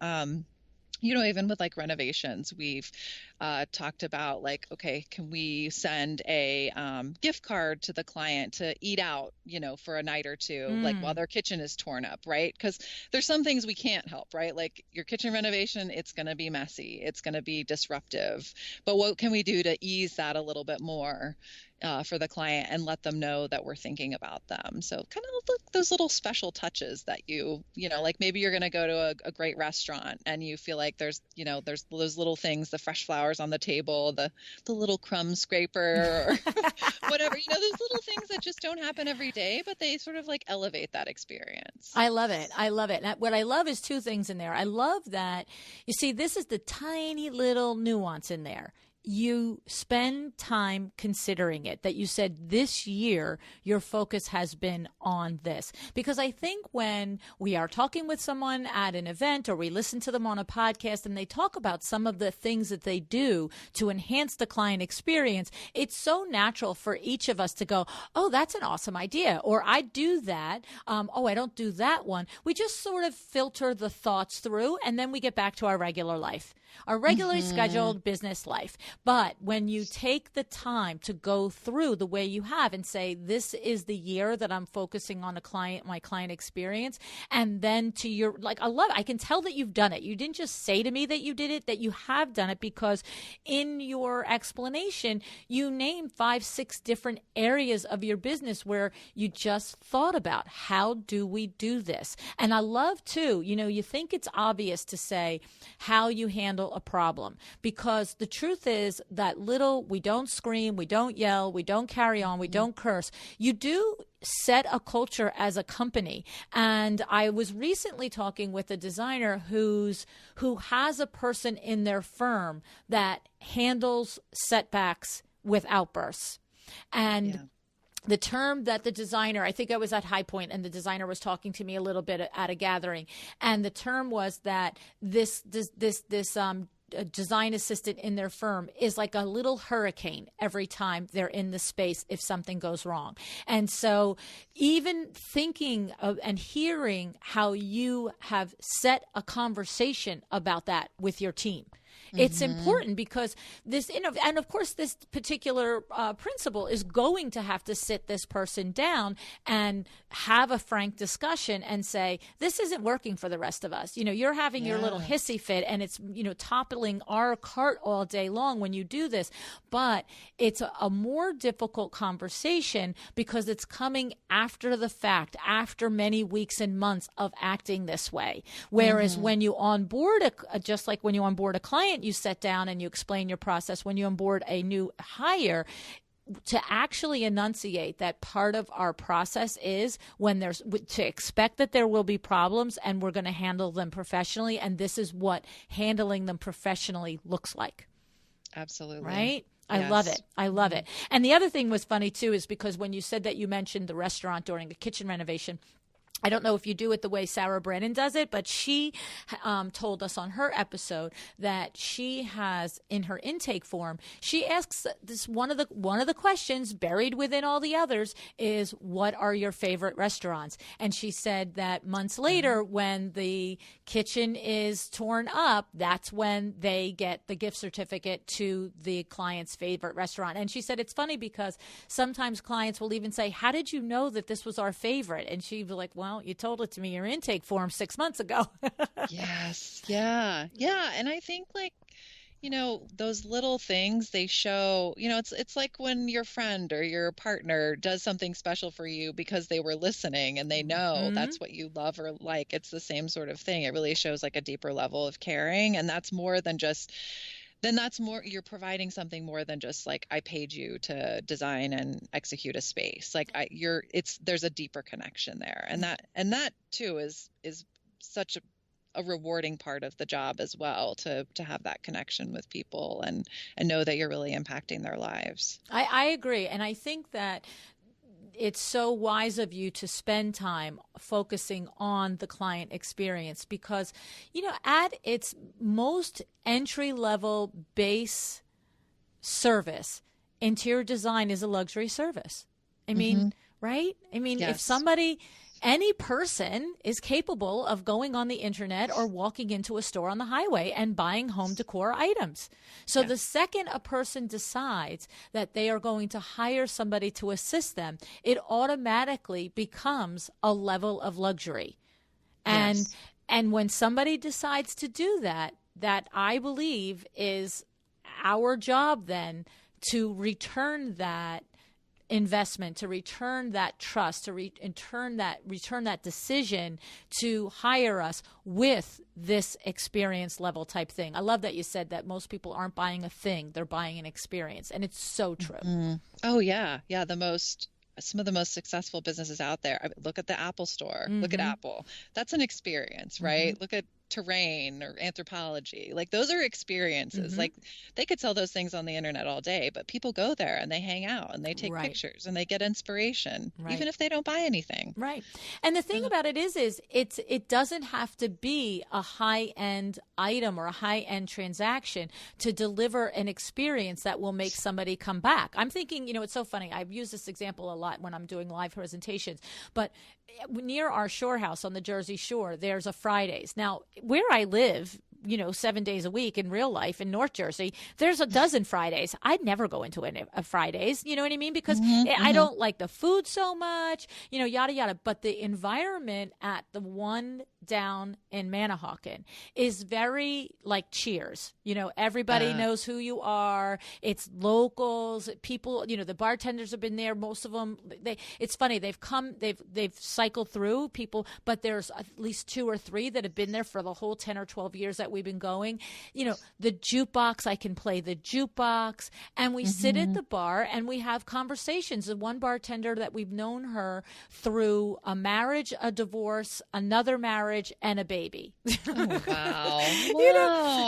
B: even with like renovations, we've talked about like, okay, can we send a gift card to the client to eat out, for a night or two, like while their kitchen is torn up, right? Because there's some things we can't help, right? Like your kitchen renovation, it's going to be messy, it's going to be disruptive. But what can we do to ease that a little bit more? For the client and let them know that we're thinking about them. So kind of those little special touches that like maybe you're going to go to a great restaurant and you feel like there's those little things, the fresh flowers on the table, the little crumb scraper or whatever, those little things that just don't happen every day, but they sort of like elevate that experience.
A: I love it. I love it. What I love is two things in there. I love that, you see, this is the tiny little nuance in there. You spend time considering it, that you said this year your focus has been on this. Because I think when we are talking with someone at an event or we listen to them on a podcast and they talk about some of the things that they do to enhance the client experience, it's so natural for each of us to go, oh, that's an awesome idea. Or I do that. Oh, I don't do that one. We just sort of filter the thoughts through and then we get back to our regular life. Our regularly scheduled business life. But when you take the time to go through the way you have and say, this is the year that I'm focusing on my client experience. And then to your, like, I can tell that you've done it. You didn't just say to me that you did it, that you have done it, because in your explanation, you named 5-6 different areas of your business where you just thought about, how do we do this? And I love too, you think it's obvious to say how you handle a problem, because the truth is that we don't scream, we don't yell, we don't carry on, we don't curse. You do set a culture as a company. And I was recently talking with a designer who has a person in their firm that handles setbacks with outbursts. And the term that the designer, I think I was at High Point and the designer was talking to me a little bit at a gathering. And the term was that this design assistant in their firm is like a little hurricane every time they're in the space if something goes wrong. And so even thinking of and hearing how you have set a conversation about that with your team It's important because this, and of course, this particular principal is going to have to sit this person down and have a frank discussion and say, this isn't working for the rest of us. You're having your little hissy fit and it's, toppling our cart all day long when you do this. But it's a more difficult conversation because it's coming after the fact, after many weeks and months of acting this way. Whereas when you onboard, just like when you onboard a client, you sit down and you explain your process. When you onboard a new hire, to actually enunciate that part of our process is to expect that there will be problems and we're going to handle them professionally. And this is what handling them professionally looks like.
B: Absolutely.
A: Right?
B: Yes.
A: I love it. I love it. And the other thing was funny too, is because when you said that you mentioned the restaurant during the kitchen renovation, I don't know if you do it the way Sarah Brennan does it, but she told us on her episode that she has in her intake form, she asks this one of the questions buried within all the others is, what are your favorite restaurants? And she said that months later, when the kitchen is torn up, that's when they get the gift certificate to the client's favorite restaurant. And she said it's funny because sometimes clients will even say, how did you know that this was our favorite? And she'd be like, well, you told it to me in your intake form 6 months ago.
B: Yes. Yeah. Yeah. And I think those little things, they show, it's like when your friend or your partner does something special for you because they were listening and they know that's what you love or like. It's the same sort of thing. It really shows like a deeper level of caring. And that's more than just, you're providing something more than just like, I paid you to design and execute a space. Like there's a deeper connection there. And that too is such a rewarding part of the job as well, to have that connection with people and know that you're really impacting their lives.
A: I agree. And I think that it's so wise of you to spend time focusing on the client experience because, at its most entry-level base service, interior design is a luxury service. I mean, right? I mean, yes. If any person is capable of going on the internet or walking into a store on the highway and buying home decor items. So the second a person decides that they are going to hire somebody to assist them, it automatically becomes a level of luxury. And when somebody decides to do that I believe is our job then to return that investment, to return that trust, to return that decision to hire us with this experience level type thing. I love that you said that most people aren't buying a thing, they're buying an experience. And it's so true.
B: Oh yeah. Yeah. Some of the most successful businesses out there. Look at the Apple store. Look at Apple. That's an experience, right? Look at Terrain or Anthropology. Like those are experiences. Like they could sell those things on the internet all day, but people go there and they hang out and they take pictures and they get inspiration, even if they don't buy anything.
A: Right. And the thing about it is it doesn't have to be a high-end item or a high-end transaction to deliver an experience that will make somebody come back. I'm thinking, it's so funny. I've used this example a lot when I'm doing live presentations, but near our shore house on the Jersey Shore, there's a Fridays. Now, where I live, 7 days a week in real life in North Jersey, there's a dozen Fridays. I'd never go into a Fridays, you know what I mean? Because I don't like the food so much, yada, yada. But the environment at the one down in Manahawkin is very like Cheers. Everybody knows who you are. It's locals, people, the bartenders have been there. Most of them, it's funny. They've cycled through people, but there's at least 2 or 3 that have been there for the whole 10 or 12 years that we've been going. The jukebox, I can play the jukebox, and we sit at the bar and we have conversations. The one bartender that we've known her through a marriage, a divorce, another marriage, and a baby.
B: Oh, wow.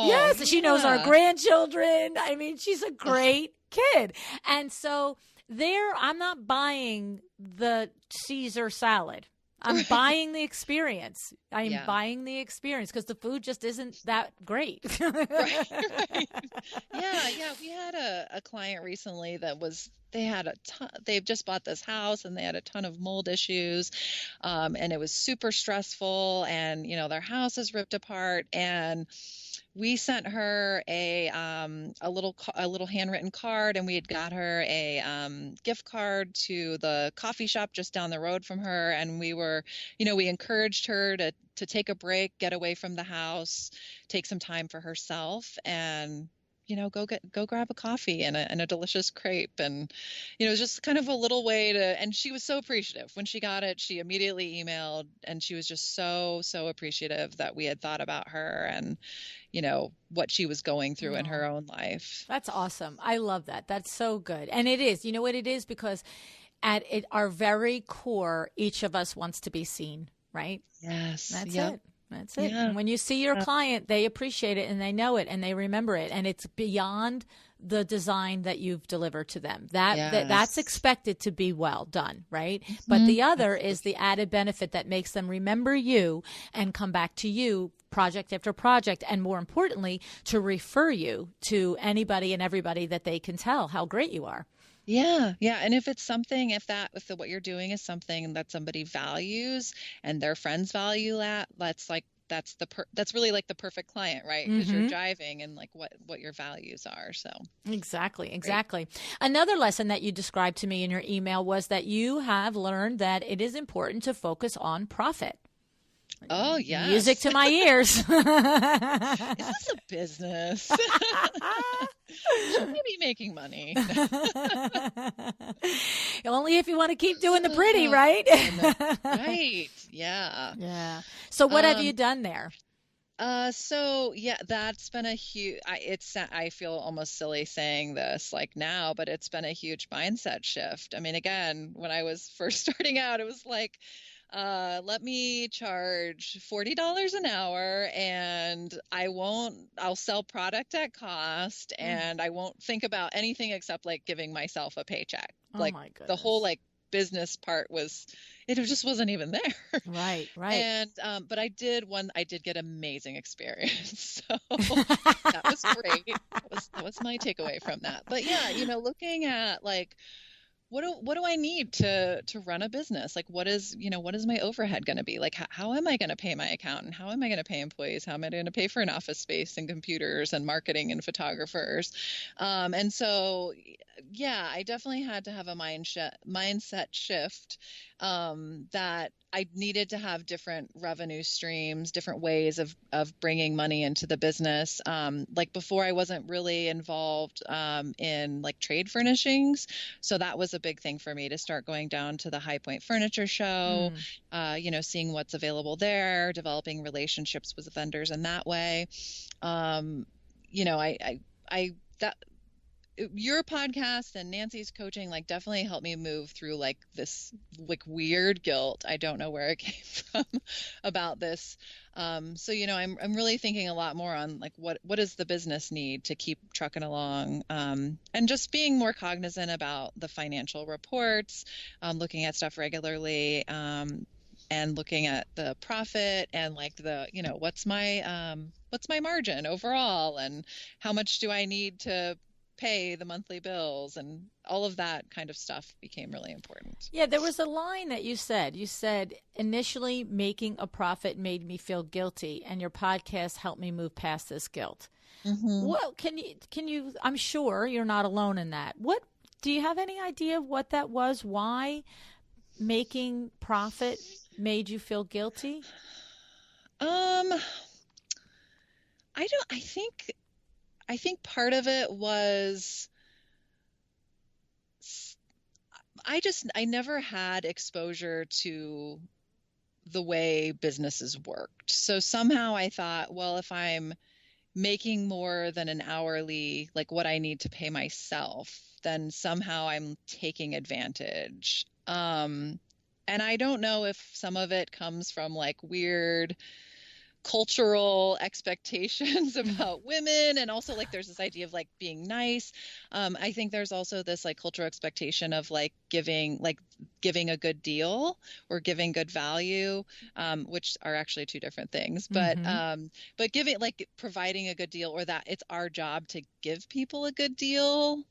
A: Yes, she knows our grandchildren. I mean, she's a great kid. And so I'm not buying the Caesar salad. I'm buying the experience. I'm buying the experience because the food just isn't that great.
B: Right. Yeah. We had a client recently that was they had a ton, they've just bought this house and they had a ton of mold issues. And it was super stressful, and, their house is ripped apart. And we sent her a little handwritten card, and we had got her a gift card to the coffee shop just down the road from her. And we encouraged her to take a break, get away from the house, take some time for herself, and go grab a coffee and a delicious crepe. And, it was just kind of a little way and she was so appreciative when she got it. She immediately emailed, and she was just so, so appreciative that we had thought about her and, what she was going through in her own life.
A: That's awesome. I love that. That's so good. And it is, you know what it is? Because at our very core, each of us wants to be seen, right?
B: Yes.
A: That's
B: Yep.
A: it. That's it.
B: Yeah.
A: And when you see your client, they appreciate it and they know it and they remember it, and it's beyond the design that you've delivered to them. That's expected to be well done, right? Mm-hmm. But the other is the added benefit that makes them remember you and come back to you project after project, and more importantly, to refer you to anybody and everybody that they can tell how great you are.
B: Yeah. Yeah. And if it's something, if what you're doing is something that somebody values and their friends value that's really like the perfect client, right? Because you're jiving and like what your values are. So
A: Exactly.
B: Great.
A: Another lesson that you described to me in your email was that you have learned that it is important to focus on profit.
B: Oh, yes.
A: Music to my ears.
B: Is this a business? Should we be making money?
A: Only if you want to keep doing the pretty, right?
B: Right. Yeah.
A: Yeah. So what have you done there?
B: So yeah, that's been a huge, I feel almost silly saying this like now, but it's been a huge mindset shift. I mean, again, when I was first starting out, it was like, let me charge $40 an hour, and I'll sell product at cost, and I won't think about anything except like giving myself a paycheck.
A: Like, my goodness.
B: The whole like business part it just wasn't even there.
A: Right.
B: And, but I did get amazing experience. So that was great. That was my takeaway from that. But yeah, looking at like, what do I need to run a business? Like, what is my overhead going to be? Like, how am I going to pay my accountant? How am I going to pay employees? How am I going to pay for an office space and computers and marketing and photographers? And so, yeah, I definitely had to have a mindset shift, that I needed to have different revenue streams, different ways of bringing money into the business. Like before, I wasn't really involved in like trade furnishings. So that was a big thing for me to start going down to the High Point Furniture Show, seeing what's available there, developing relationships with vendors in that way. Your podcast and Nancy's coaching like definitely helped me move through like this like weird guilt. I don't know where it came from about this. So I'm really thinking a lot more on like what does the business need to keep trucking along, and just being more cognizant about the financial reports, looking at stuff regularly, and looking at the profit and like the what's my margin overall, and how much do I need to pay the monthly bills, and all of that kind of stuff became really important.
A: Yeah, there was a line that you said. You said, initially making a profit made me feel guilty, and your podcast helped me move past this guilt. Mm-hmm. Well, can you, I'm sure you're not alone in that. Do you have any idea of what that was? Why making profit made you feel guilty?
B: I think part of it was I never had exposure to the way businesses worked. So somehow I thought, well, if I'm making more than an hourly, like what I need to pay myself, then somehow I'm taking advantage. And I don't know if some of it comes from like weird cultural expectations about women, and also like there's this idea of like being nice. I think there's also this like cultural expectation of like giving a good deal or giving good value, which are actually two different things. But giving, like providing a good deal, or that it's our job to give people a good deal.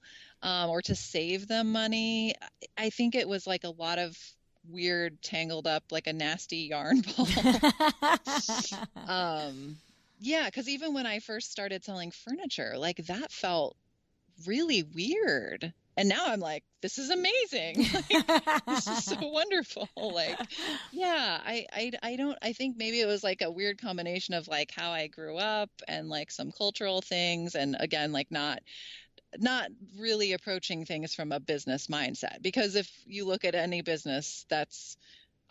B: or to save them money. I think it was like a lot of weird, tangled up, like a nasty yarn ball. Yeah, because even when I first started selling furniture, like that felt really weird. And now I'm like, this is amazing. Like, this is so wonderful. Like, yeah, I think maybe it was like a weird combination of like how I grew up and like some cultural things. And again, like not really approaching things from a business mindset. Because if you look at any business that's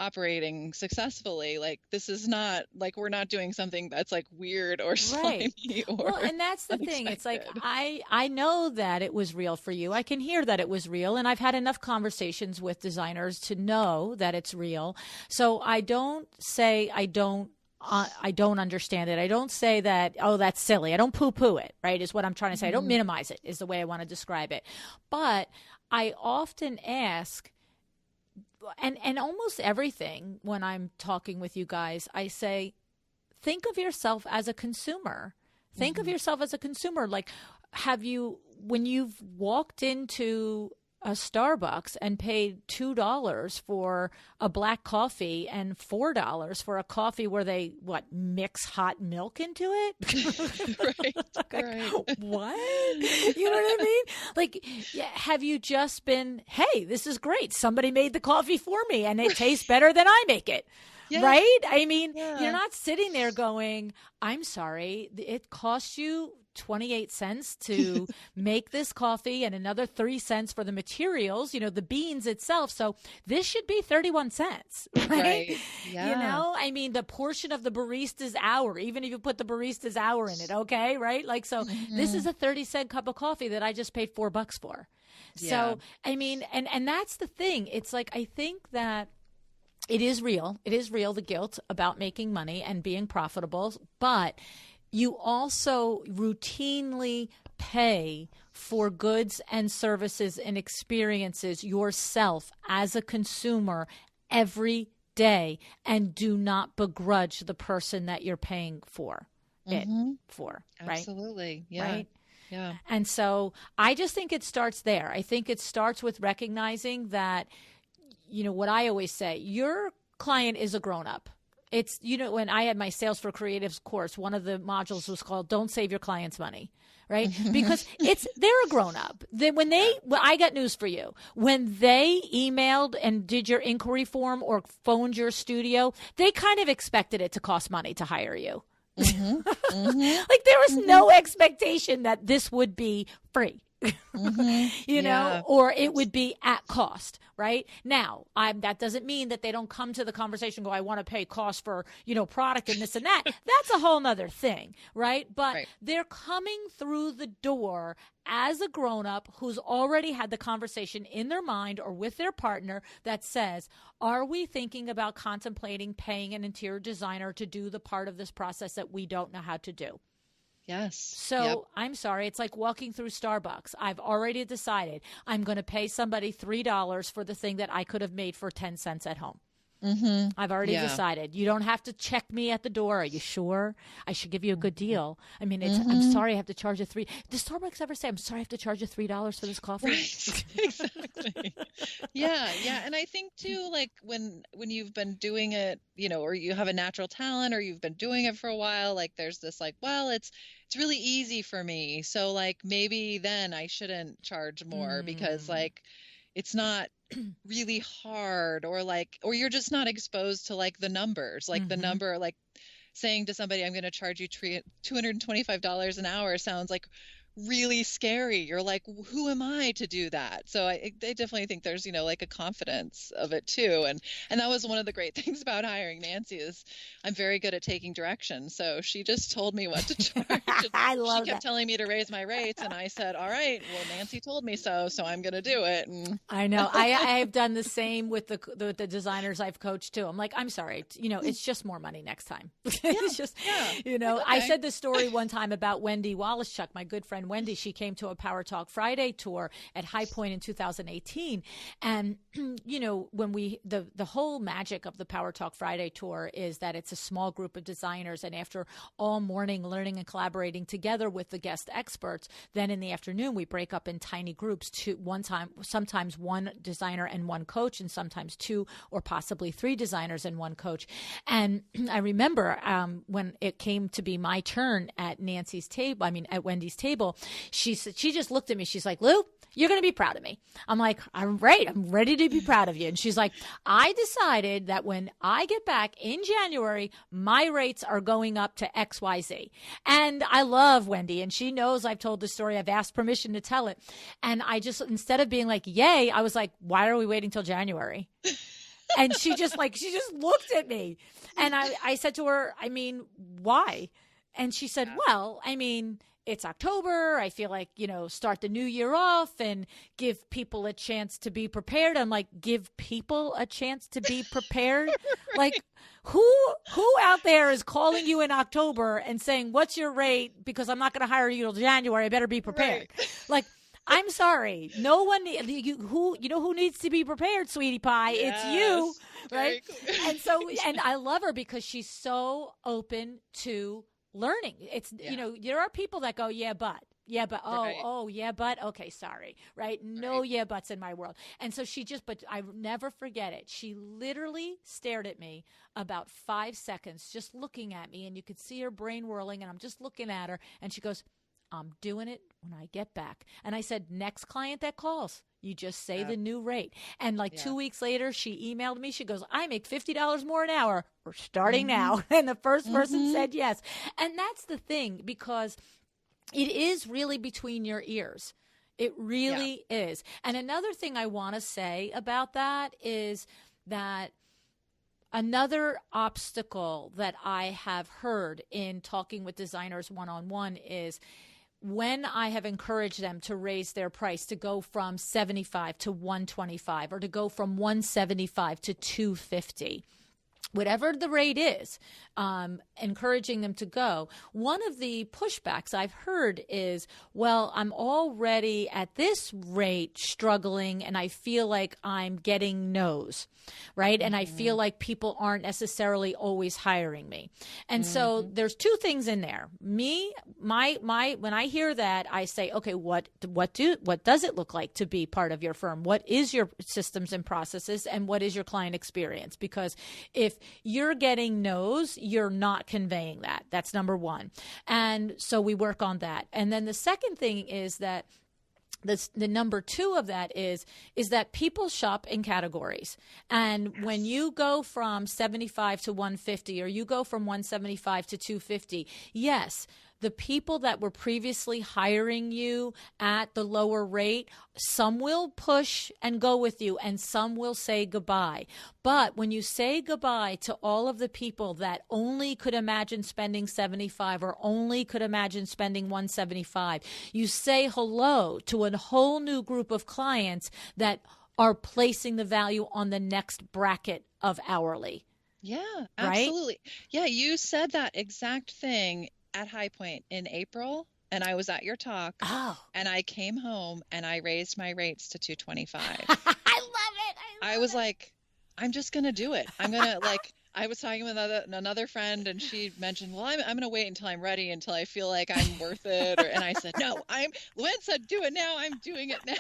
B: operating successfully, like this is not like we're not doing something that's like weird or slimy or
A: well, and that's the thing. It's like I know that it was real for you. I can hear that it was real, and I've had enough conversations with designers to know that it's real. So I don't say I don't understand it. I don't say that, oh, that's silly. I don't poo-poo it, right, is what I'm trying to say. I don't minimize it, is the way I want to describe it. But I often ask, and almost everything when I'm talking with you guys, I say, think of yourself as a consumer. Think of yourself as a consumer. Like, when you've walked into a Starbucks and paid $2 for a black coffee and $4 for a coffee where they mix hot milk into it?
B: Right.
A: What? You know what I mean? Like, have you just been, hey, this is great. Somebody made the coffee for me and it tastes better than I make it. Yeah. Right? I mean, you're not sitting there going, I'm sorry, it costs you 28 cents to make this coffee and another 3 cents for the materials, the beans itself. So this should be 31 cents, right? Yeah. I mean, the portion of the barista's hour, even if you put the barista's hour in it, okay, right? Like, so this is a 30-cent cup of coffee that I just paid $4 for. Yeah. So, I mean, and that's the thing. It's like, I think that it is real. It is real, the guilt about making money and being profitable, but you also routinely pay for goods and services and experiences yourself as a consumer every day, and do not begrudge the person that you're paying for it for, right?
B: Absolutely. Yeah.
A: Right?
B: Yeah.
A: And so I just think it starts there. I think it starts with recognizing that, what I always say, your client is a grown-up. It's, when I had my Sales for Creatives course, one of the modules was called Don't Save Your Clients Money, right? Because they're a grown-up. I got news for you. When they emailed and did your inquiry form or phoned your studio, they kind of expected it to cost money to hire you. Like, there was no expectation that this would be free. Or it would be at cost, right? Now, that doesn't mean that they don't come to the conversation, go, I want to pay cost for, product and this and that. That's a whole nother thing, right? But they're coming through the door as a grown-up who's already had the conversation in their mind or with their partner that says, are we thinking about contemplating paying an interior designer to do the part of this process that we don't know how to do?
B: Yes.
A: So I'm sorry. It's like walking through Starbucks. I've already decided I'm going to pay somebody $3 for the thing that I could have made for 10 cents at home. I've already decided. You don't have to check me at the door. Are you sure? I should give you a good deal. I mean, I'm sorry I have to charge you $3. Does Starbucks ever say, I'm sorry I have to charge you $3 for this coffee?
B: Right. Exactly. Yeah. And I think too, like when you've been doing it, or you have a natural talent or you've been doing it for a while, like there's this like, well, it's really easy for me. So like maybe then I shouldn't charge more because like it's not really hard, or you're just not exposed to like the numbers, like the number, like saying to somebody, I'm going to charge you $225 an hour sounds like really scary. You're like, who am I to do that? So I definitely think there's, like a confidence of it too. And that was one of the great things about hiring Nancy is I'm very good at taking direction. So she just told me what to charge.
A: I love
B: She kept telling me to raise my rates. And I said, all right, well, Nancy told me so I'm going to do it. And
A: I know. I've done the same with the designers I've coached too. I'm like, I'm sorry, it's just more money next time. It's just, okay. I said the story one time about Wendy Wallace-Chuck, my good friend friend Wendy. She came to a Power Talk Friday tour at High Point in 2018. And, you know, when the whole magic of the Power Talk Friday tour is that it's a small group of designers. And after all morning learning and collaborating together with the guest experts, then in the afternoon, we break up in tiny groups sometimes one designer and one coach, and sometimes two or possibly three designers and one coach. And I remember when it came to be my turn at at Wendy's table, she just looked at me. She's like, Lou, you're going to be proud of me. I'm like, I'm ready to be proud of you. And she's like, I decided that when I get back in January, my rates are going up to XYZ. And I love Wendy, and she knows I've told the story. I've asked permission to tell it. And I just, instead of being like, yay, I was like, why are we waiting till January? And she just looked at me. And I said to her, I mean, why? And she said, well, I mean, it's October. I feel like, you know, start the new year off and give people a chance to be prepared. I'm like, give people a chance to be prepared? Right. Like, who out there is calling you in October and saying, what's your rate? Because I'm not going to hire you till January. I better be prepared. Right. Like, I'm sorry. No one, who needs to be prepared, sweetie pie? Yes, it's you, right? And I love her because she's so open to learning. It's, you know, there are people that go, yeah, but, okay, sorry, right? No, yeah, buts in my world. And so but I never forget it. She literally stared at me about 5 seconds, just looking at me, and you could see her brain whirling, and I'm just looking at her, and she goes, I'm doing it when I get back. And I said, next client that calls, you just say the new rate. And 2 weeks later, she emailed me. She goes, I make $50 more an hour. We're starting now. And the first person said yes. And that's the thing, because it is really between your ears. It really is. And another thing I want to say about that is that another obstacle that I have heard in talking with designers one-on-one is when I have encouraged them to raise their price, to go from $75 to $125 or to go from $175 to $250. Whatever the rate is, encouraging them to go. One of the pushbacks I've heard is, well, I'm already at this rate struggling and I feel like I'm getting no's, right? And I feel like people aren't necessarily always hiring me. And so there's two things in there. When I hear that, I say, okay, what does it look like to be part of your firm? What is your systems and processes, and what is your client experience? Because if you're getting no's, you're not conveying that. That's number one. And so we work on that. And then the second thing is that the number two of that is that people shop in categories. And when you go from 75 to 150, or you go from 175 to 250, yes, the people that were previously hiring you at the lower rate, some will push and go with you, and some will say goodbye. But when you say goodbye to all of the people that only could imagine spending 75 or only could imagine spending 175, you say hello to a whole new group of clients that are placing the value on the next bracket of hourly.
B: Yeah,
A: right?
B: Absolutely. Yeah, you said that exact thing at High Point in April, and I was at your talk. Oh. And I came home and I raised my rates to $225.
A: I love it.
B: I was like, I'm just going to do it. I'm going to I was talking with another friend, and she mentioned, well, I'm going to wait until I'm ready, until I feel like I'm worth it. And I said, no, LuAnn said, do it now. I'm doing it now.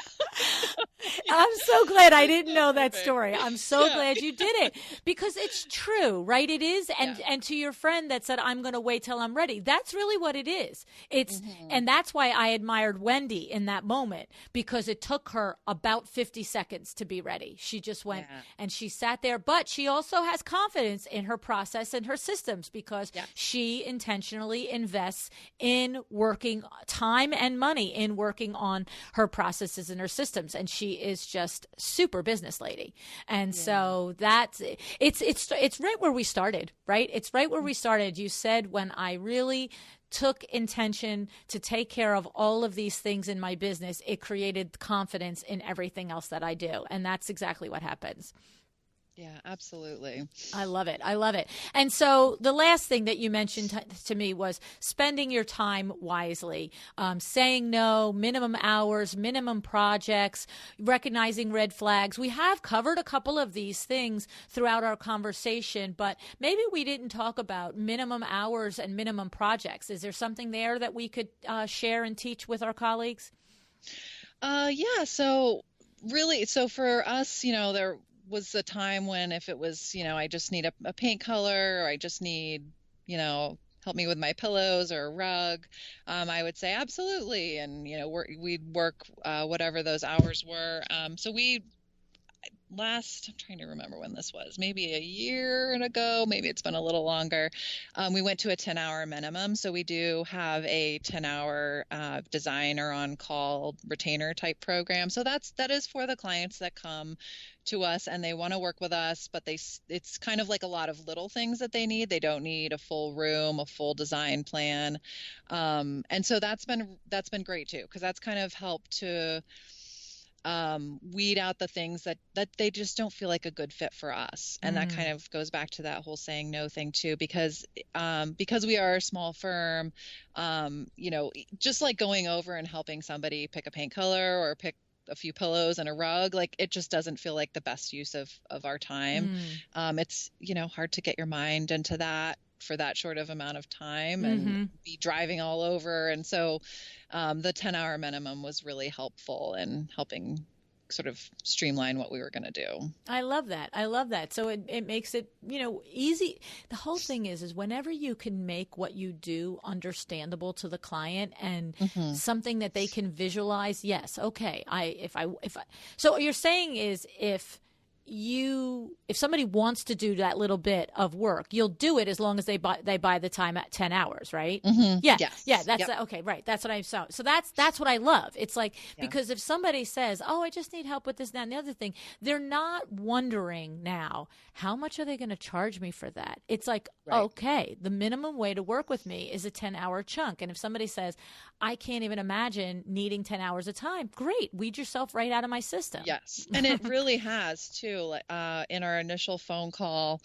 A: I'm so glad I didn't know that story. I'm so glad you did it, because it's true, right? It is. And to your friend that said, I'm going to wait till I'm ready, that's really what it is. It's, and that's why I admired Wendy in that moment, because it took her about 50 seconds to be ready. She just went and she sat there, but she also has confidence in her process and her systems, because she intentionally invests in working time and money in working on her processes and her systems. And she is just super business lady. And so that's, it's right where we started, right? It's right where we started. You said, when I really took intention to take care of all of these things in my business, it created confidence in everything else that I do. And that's exactly what happens.
B: Yeah, absolutely.
A: I love it. I love it. And so the last thing that you mentioned to me was spending your time wisely, saying no, minimum hours, minimum projects, recognizing red flags. We have covered a couple of these things throughout our conversation, but maybe we didn't talk about minimum hours and minimum projects. Is there something there that we could share and teach with our colleagues?
B: Yeah. So really, so for us, there was a time when if it was, I just need a paint color, or I just need, help me with my pillows or a rug, I would say absolutely. And, we'd work whatever those hours were. So I'm trying to remember when this was, maybe a year ago, maybe it's been a little longer. We went to a 10-hour minimum. So we do have a 10-hour designer on call retainer type program. So that is for the clients that come to us and they want to work with us, but it's kind of like a lot of little things that they need. They don't need a full room, a full design plan. And so that's been great too, because that's kind of helped to weed out the things that they just don't feel like a good fit for us. And that kind of goes back to that whole saying no thing too, because we are a small firm, just like going over and helping somebody pick a paint color or pick a few pillows and a rug, like it just doesn't feel like the best use of our time. It's, hard to get your mind into that for that short of amount of time and be driving all over. And so the 10-hour minimum was really helpful in helping sort of streamline what we were going to do.
A: I love that. I love that. So it makes it, easy. The whole thing is whenever you can make what you do understandable to the client and something that they can visualize. Yes. Okay. So what you're saying is if somebody wants to do that little bit of work, you'll do it as long as they buy the time at 10 hours, right? Yeah.
B: Yes.
A: Yeah. That's okay. Right. That's what I saw. So that's what I love. It's like, because if somebody says, oh, I just need help with this, that, and the other thing, they're not wondering now, how much are they going to charge me for that? It's like, okay, the minimum way to work with me is a 10-hour chunk. And if somebody says, I can't even imagine needing 10 hours of time, great. Weed yourself right out of my system.
B: Yes. And it really has too. In our initial phone call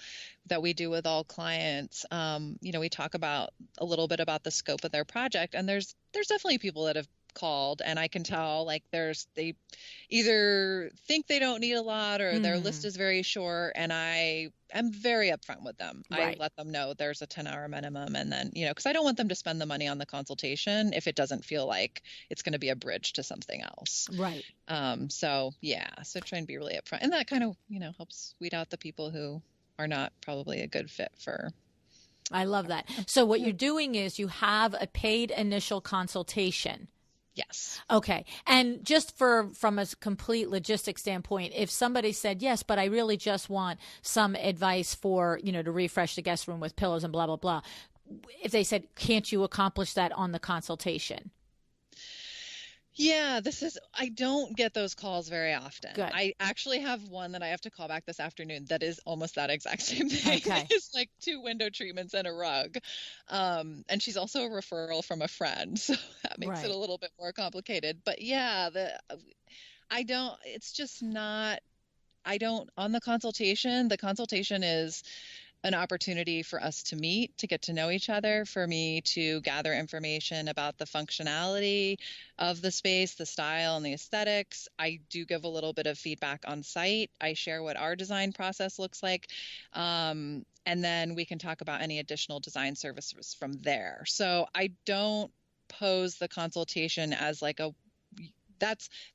B: that we do with all clients, we talk about a little bit about the scope of their project, and there's definitely people that have called and I can tell like they either think they don't need a lot or their list is very short, and I am very upfront with them. I let them know there's a 10-hour minimum, and then, because I don't want them to spend the money on the consultation if it doesn't feel like it's going to be a bridge to something else.
A: Right.
B: So try and be really upfront, and that kind of, helps weed out the people who are not probably a good fit for.
A: I love that. So what you're doing is you have a paid initial consultation.
B: Yes.
A: Okay. And just from a complete logistic standpoint, if somebody said, yes, but I really just want some advice for, to refresh the guest room with pillows and blah, blah, blah. If they said, can't you accomplish that on the consultation?
B: Yeah, I don't get those calls very often.
A: Good.
B: I actually have one that I have to call back this afternoon that is almost that exact same thing.
A: Okay.
B: It's like 2 window treatments and a rug. And she's also a referral from a friend. So that makes it a little bit more complicated. But yeah, on the consultation is an opportunity for us to meet, to get to know each other, for me to gather information about the functionality of the space, the style, and the aesthetics. I do give a little bit of feedback on site. I share what our design process looks like. And then we can talk about any additional design services from there. So I don't pose the consultation as like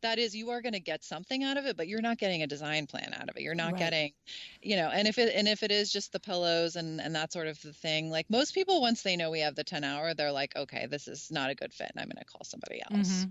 B: that is you are going to get something out of it, but you're not getting a design plan out of it. You're not getting, and if it is just the pillows and that sort of the thing, like most people, once they know we have the 10-hour, they're like, okay, this is not a good fit, and I'm going to call somebody else.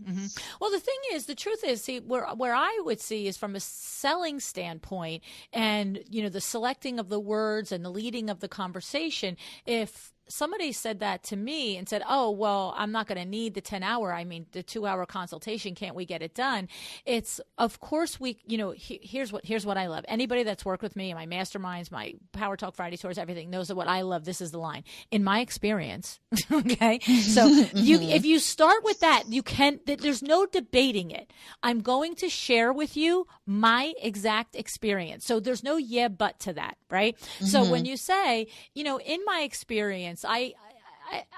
A: Well, the truth is, see, where I would see is from a selling standpoint, and the selecting of the words and the leading of the conversation. If somebody said that to me and said, oh, well, I'm not going to need the 10-hour. I mean, the 2-hour consultation, can't we get it done? It's, of course, here's what I love. Anybody that's worked with me in my masterminds, my Power Talk Friday tours, everything knows that what I love, this is the line. In my experience, okay? So if you start with that, there's no debating it. I'm going to share with you my exact experience. So there's no yeah, but to that, right? So when you say, in my experience, I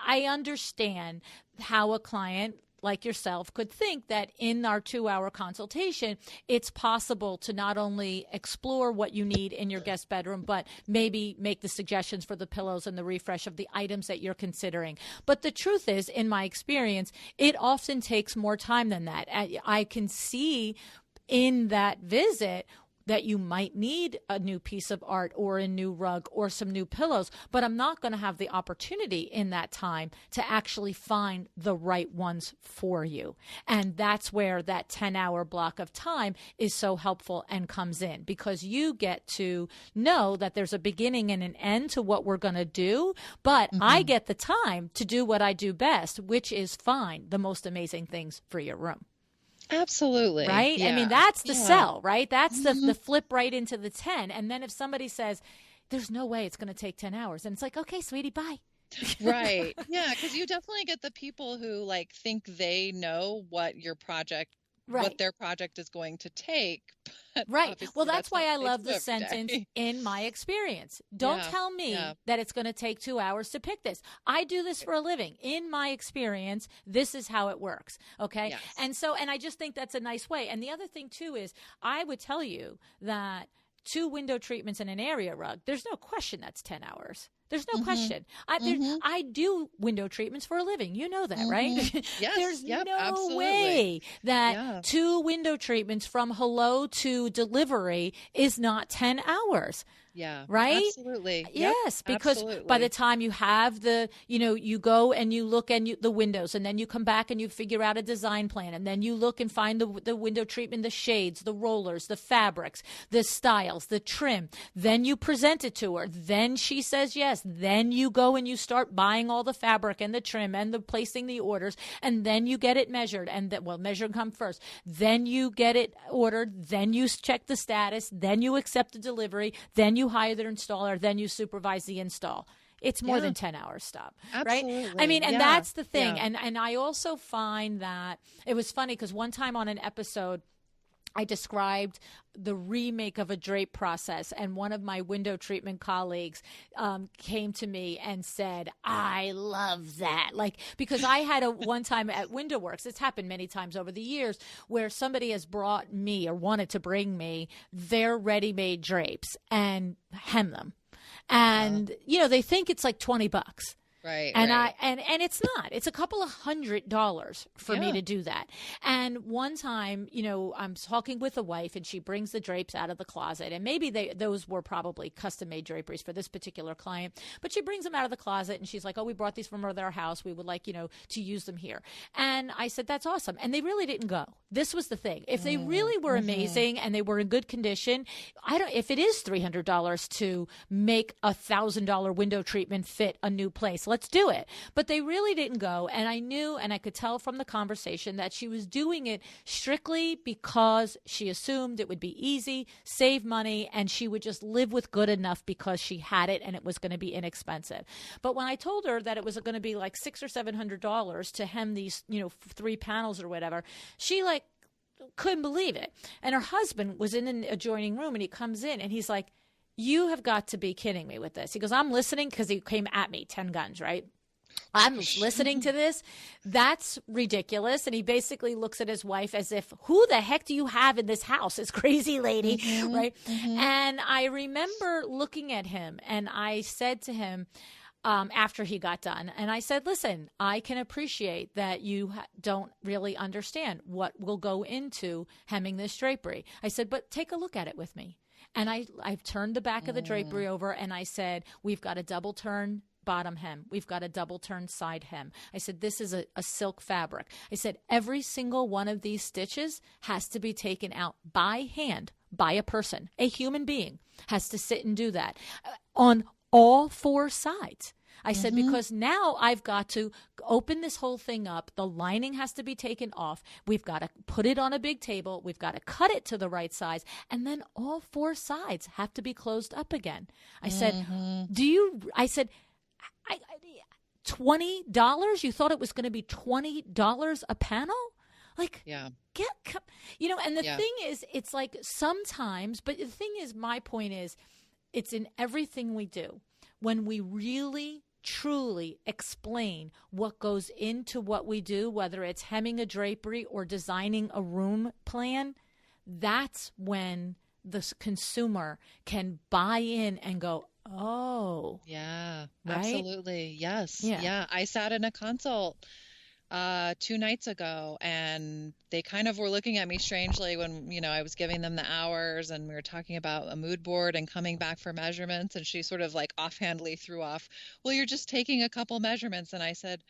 A: understand how a client like yourself could think that in our 2-hour consultation, it's possible to not only explore what you need in your guest bedroom, but maybe make the suggestions for the pillows and the refresh of the items that you're considering. But the truth is, in my experience, it often takes more time than that. I can see in that visit that you might need a new piece of art or a new rug or some new pillows, but I'm not going to have the opportunity in that time to actually find the right ones for you. And that's where that 10-hour block of time is so helpful and comes in, because you get to know that there's a beginning and an end to what we're going to do, but I get the time to do what I do best, which is find the most amazing things for your room.
B: Absolutely.
A: Right?
B: Yeah.
A: I mean, that's the sell, right? That's the flip right into the 10. And then if somebody says, there's no way it's going to take 10 hours, and it's like, okay, sweetie, bye.
B: Right. Yeah. Because you definitely get the people who think they know what their project is going to take.
A: Right. Well, that's why I love the sentence, in my experience. Don't tell me that it's going to take 2 hours to pick this. I do this for a living. In my experience, this is how it works. Okay. Yes. And I just think that's a nice way. And the other thing too is, I would tell you that 2 window treatments and an area rug, there's no question that's 10 hours. There's no question. I do window treatments for a living. You know that, right?
B: Yes.
A: There's no
B: absolutely.
A: way that 2 window treatments from hello to delivery is not 10 hours.
B: Yeah.
A: Right?
B: Absolutely.
A: Yes, because by the time you have you go and you look at the windows, and then you come back and you figure out a design plan, and then you look and find the window treatment, the shades, the rollers, the fabrics, the styles, the trim. Then you present it to her. Then she says yes. Then you go and you start buying all the fabric and the trim and placing the orders, and then you get it measured, and measure come first. Then you get it ordered. Then you check the status. Then you accept the delivery. Then you hire their installer, then you supervise the install. It's more than 10 hours, stop.
B: Absolutely.
A: Right? I mean, and that's the thing. Yeah. And I also find that it was funny because one time on an episode, I described the remake of a drape process, and one of my window treatment colleagues came to me and said, I love that. Because I had one time at Window Works, it's happened many times over the years, where somebody has brought me or wanted to bring me their ready-made drapes and hem them. And, they think it's like $20.
B: Right.
A: And and it's not. It's a couple of $100 for me to do that. And one time, I'm talking with a wife, and she brings the drapes out of the closet, and maybe those were probably custom made draperies for this particular client, but she brings them out of the closet, and she's like, oh, we brought these from our house. We would like, to use them here. And I said, that's awesome. And they really didn't go. This was the thing. If they really were amazing and they were in good condition, if it is $300 to make a $1,000 window treatment fit a new place, let's do it. But they really didn't go. And I knew, and I could tell from the conversation, that she was doing it strictly because she assumed it would be easy, save money, and she would just live with good enough because she had it and it was going to be inexpensive. But when I told her that it was going to be like $600 or $700 to hem these, 3 panels or whatever, she couldn't believe it. And her husband was in an adjoining room, and he comes in and he's like, you have got to be kidding me with this. He goes, I'm listening, because he came at me 10 guns, right? I'm listening to this. That's ridiculous. And he basically looks at his wife as if, who the heck do you have in this house? This crazy lady, right? And I remember looking at him, and I said to him, after he got done, and I said, listen, I can appreciate that you don't really understand what will go into hemming this drapery. I said, but take a look at it with me. And I've turned the back of the drapery over, and I said, we've got a double turn bottom hem. We've got a double turn side hem. I said, this is a silk fabric. I said, every single one of these stitches has to be taken out by hand, by a person. A human being has to sit and do that on all 4 sides. I said, because now I've got to open this whole thing up. The lining has to be taken off. We've got to put it on a big table. We've got to cut it to the right size. And then all 4 sides have to be closed up again. I said, $20? You thought it was going to be $20 a panel? Like, and the thing is, it's like sometimes, but the thing is, my point is, it's in everything we do. When we really, truly explain what goes into what we do, whether it's hemming a drapery or designing a room plan, that's when the consumer can buy in and go, oh.
B: Yeah,
A: right?
B: Absolutely. Yes.
A: Yeah.
B: I sat in a consult 2 nights ago, and they kind of were looking at me strangely when, I was giving them the hours and we were talking about a mood board and coming back for measurements. And she sort of like offhandedly threw off, well, you're just taking a couple measurements. And I said,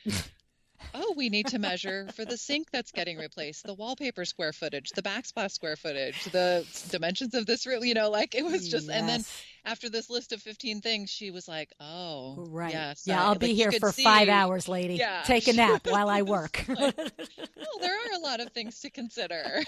B: oh, we need to measure for the sink that's getting replaced, the wallpaper square footage, the backsplash square footage, the dimensions of this room, it was just, and then after this list of 15 things, she was like, oh,
A: right.
B: Yes.
A: Yeah, I'll be here for 5 hours, lady. Yeah. Take a nap while I work.
B: Well, there are a lot of things to consider.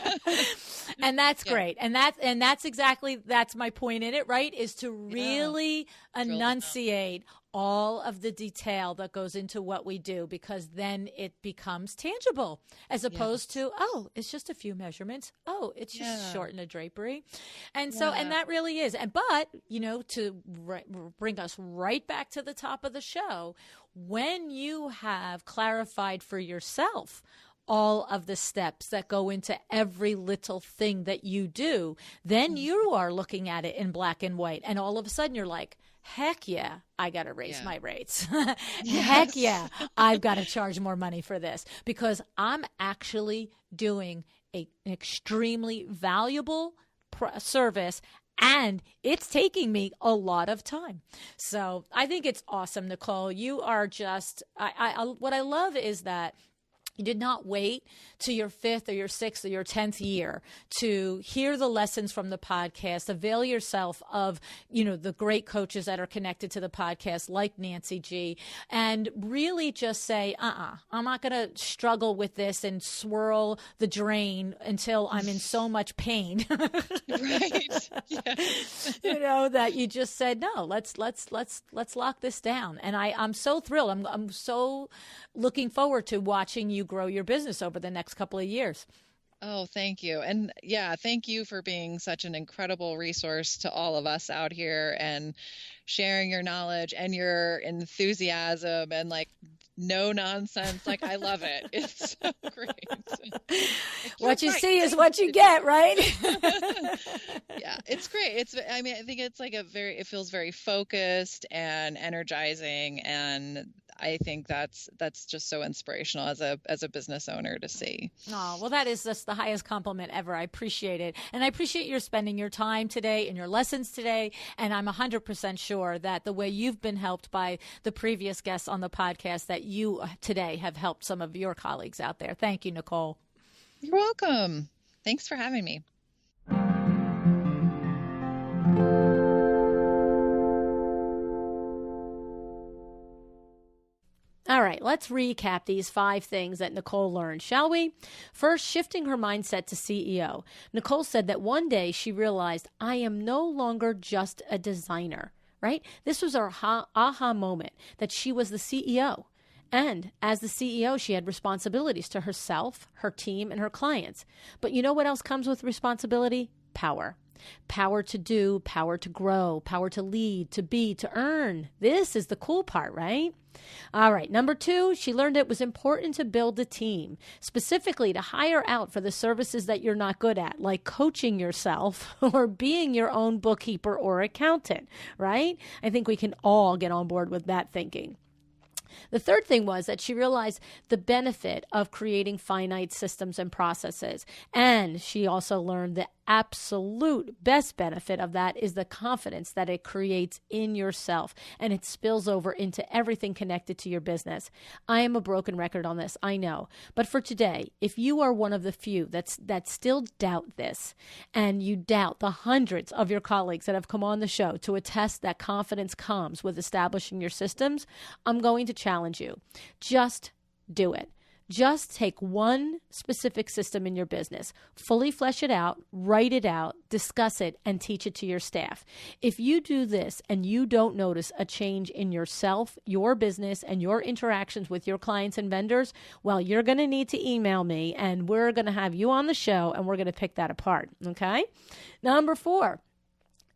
A: And that's great. And that's exactly, that's my point in it, right? Is to really enunciate all of the detail that goes into what we do, because then it becomes tangible, as opposed to, oh, it's just a few measurements. Oh, it's just shorten a drapery. And so, and that really is. And, but, to bring us right back to the top of the show, when you have clarified for yourself all of the steps that go into every little thing that you do, then you are looking at it in black and white. And all of a sudden you're like, heck yeah, I got to raise my rates. Heck yeah, I've got to charge more money for this, because I'm actually doing an extremely valuable service, and it's taking me a lot of time. So I think it's awesome, Nicole. You are just, what I love is that you did not wait to your 5th or your 6th or your 10th year to hear the lessons from the podcast. Avail yourself of, the great coaches that are connected to the podcast, like Nancy G, and really just say, I'm not going to struggle with this and swirl the drain until I'm in so much pain.
B: Right. Yeah.
A: That you just said, no, let's lock this down. And I'm so thrilled. I'm so looking forward to watching you grow your business over the next couple of years.
B: Oh, thank you. And thank you for being such an incredible resource to all of us out here and sharing your knowledge and your enthusiasm and no nonsense. I love it. It's so great.
A: What you see is what you get, right?
B: Yeah, it's great. I think it's it feels very focused and energizing, and I think that's just so inspirational as a business owner to see.
A: Oh, well, that is just the highest compliment ever. I appreciate it. And I appreciate your spending your time today and your lessons today. And I'm 100% sure that the way you've been helped by the previous guests on the podcast, that you today have helped some of your colleagues out there. Thank you, Nicole.
B: You're welcome. Thanks for having me.
A: All right, let's recap these 5 things that Nicole learned, shall we? First, shifting her mindset to CEO. Nicole said that one day she realized, I am no longer just a designer, right? This was her aha moment, that she was the CEO. And as the CEO, she had responsibilities to herself, her team, and her clients. But you know what else comes with responsibility? Power. Power to do, power to grow, power to lead, to be, to earn. This is the cool part, right? All right. Number 2, she learned it was important to build a team, specifically to hire out for the services that you're not good at, like coaching yourself or being your own bookkeeper or accountant, right? I think we can all get on board with that thinking. The third thing was that she realized the benefit of creating finite systems and processes. And she also learned the absolute best benefit of that is the confidence that it creates in yourself, and it spills over into everything connected to your business. I am a broken record on this, I know. But for today, if you are one of the few that still doubt this, and you doubt the hundreds of your colleagues that have come on the show to attest that confidence comes with establishing your systems, I'm going to challenge you. Just do it. Just take one specific system in your business, fully flesh it out, write it out, discuss it, and teach it to your staff. If you do this and you don't notice a change in yourself, your business, and your interactions with your clients and vendors, well, you're going to need to email me, and we're going to have you on the show, and we're going to pick that apart, okay? Number 4.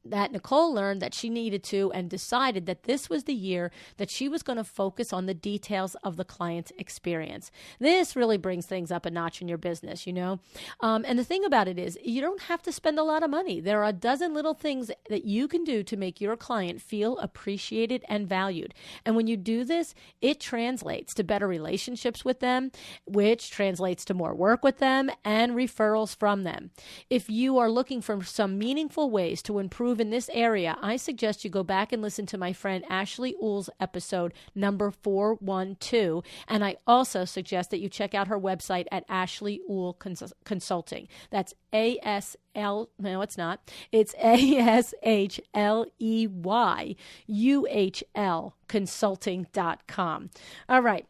A: That Nicole learned that she needed to and decided that this was the year that she was going to focus on the details of the client's experience. This really brings things up a notch in your business, you know. And the thing about it is you don't have to spend a lot of money. There are a dozen little things that you can do to make your client feel appreciated and valued. And when you do this, it translates to better relationships with them, which translates to more work with them and referrals from them. If you are looking for some meaningful ways to improve in this area, I suggest you go back and listen to my friend Ashley Uhl's episode number 412. And I also suggest that you check out her website at Ashley Uhl Consulting. That's A-S-L, no, it's not. It's ASHLEYUHL consulting.com. All right.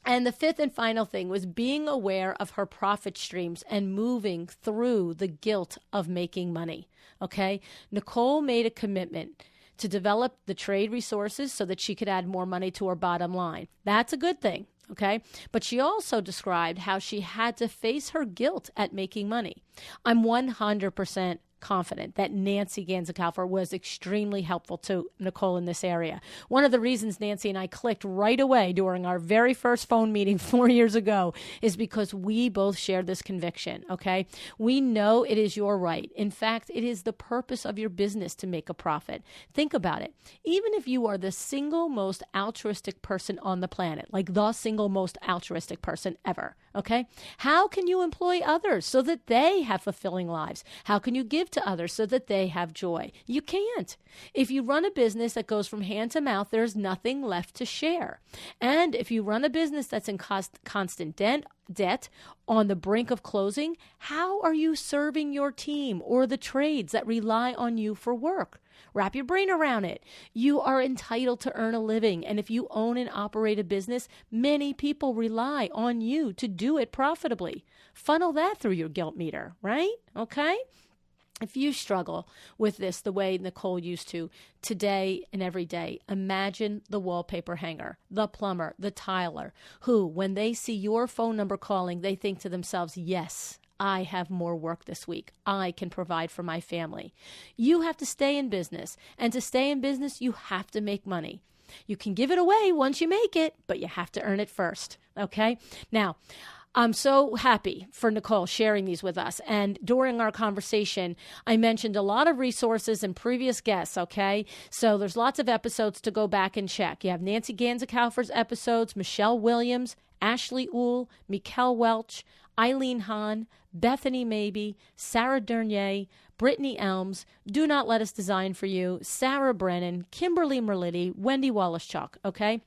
A: And the 5th and final thing was being aware of her profit streams and moving through the guilt of making money. Okay? Nicole made a commitment to develop the trade resources so that she could add more money to her bottom line. That's a good thing. Okay? But she also described how she had to face her guilt at making money. I'm 100% confident that Nancy Ganzekaufer was extremely helpful to Nicole in this area. One of the reasons Nancy and I clicked right away during our very first phone meeting 4 years ago is because we both shared this conviction, okay? We know it is your right. In fact, it is the purpose of your business to make a profit. Think about it. Even if you are the single most altruistic person on the planet, like the single most altruistic person ever, okay? How can you employ others so that they have fulfilling lives? How can you give to others so that they have joy? You can't. If you run a business that goes from hand to mouth, there's nothing left to share. And if you run a business that's in constant debt, on the brink of closing, how are you serving your team or the trades that rely on you for work? Wrap your brain around it. You are entitled to earn a living. And if you own and operate a business, many people rely on you to do it profitably. Funnel that through your guilt meter, right? Okay? If you struggle with this the way Nicole used to, today and every day, imagine the wallpaper hanger, the plumber, the tiler, who, when they see your phone number calling, they think to themselves, yes, I have more work this week. I can provide for my family. You have to stay in business. And to stay in business, you have to make money. You can give it away once you make it, but you have to earn it first. Okay? Now, I'm so happy for Nicole sharing these with us. And during our conversation, I mentioned a lot of resources and previous guests, okay? So there's lots of episodes to go back and check. You have Nancy Ganzekaufer's episodes, Michelle Williams, Ashley Uhl, Mikkel Welch, Eileen Hahn, Bethany Maybe, Sarah Dernier, Brittany Elms, Do Not Let Us Design For You, Sarah Brennan, Kimberly Merlitti, Wendy Wallace-Chalk, okay?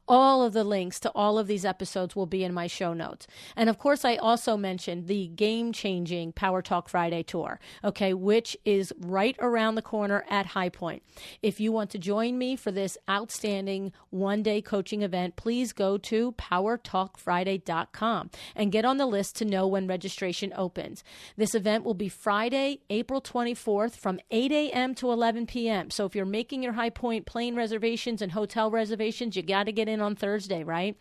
A: All of the links to all of these episodes will be in my show notes. And of course, I also mentioned the game-changing Power Talk Friday tour, okay, which is right around the corner at High Point. If you want to join me for this outstanding one-day coaching event, please go to powertalkfriday.com and get on the list to know when registration opens. This event will be Friday, April 24th from 8 a.m. to 11 p.m. So if you're making your High Point plane reservations and hotel reservations, you got to get in on Thursday, right?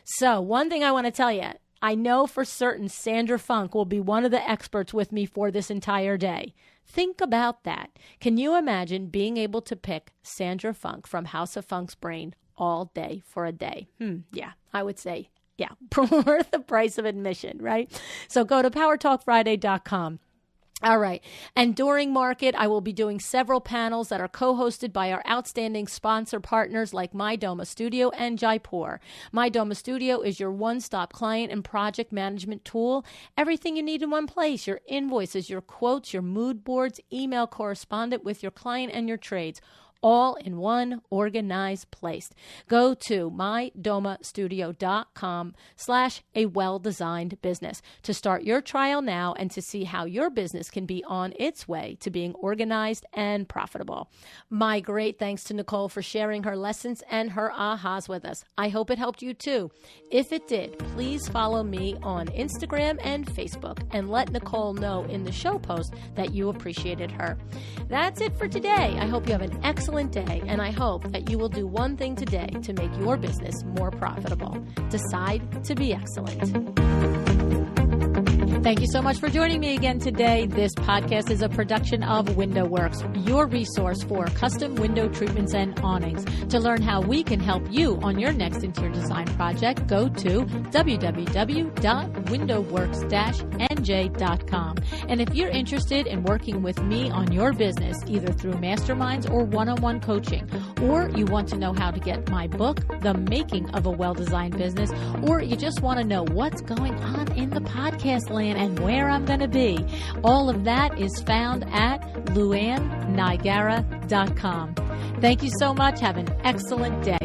A: So one thing I want to tell you, I know for certain Sandra Funk will be one of the experts with me for this entire day. Think about that. Can you imagine being able to pick Sandra Funk from House of Funk's brain all day for a day? Yeah, I would say, yeah, worth the price of admission, right? So go to powertalkfriday.com. All right. And during market, I will be doing several panels that are co-hosted by our outstanding sponsor partners like My Doma Studio and Jaipur. My Doma Studio is your one-stop client and project management tool. Everything you need in one place, your invoices, your quotes, your mood boards, email correspondent with your client and your trades, all in one organized place. Go to mydomastudio.com/a-well-designed-business to start your trial now and to see how your business can be on its way to being organized and profitable. My great thanks to Nicole for sharing her lessons and her ahas with us. I hope it helped you too. If it did, please follow me on Instagram and Facebook and let Nicole know in the show post that you appreciated her. That's it for today. I hope you have an excellent day, and I hope that you will do one thing today to make your business more profitable. Decide to be excellent. Thank you so much for joining me again today. This podcast is a production of WindowWorks, your resource for custom window treatments and awnings. To learn how we can help you on your next interior design project, go to www.windowworks-nj.com. And if you're interested in working with me on your business, either through masterminds or one-on-one coaching, or you want to know how to get my book, The Making of a Well-Designed Business, or you just want to know what's going on in the podcast land and where I'm going to be, all of that is found at LuAnnNigara.com. Thank you so much. Have an excellent day.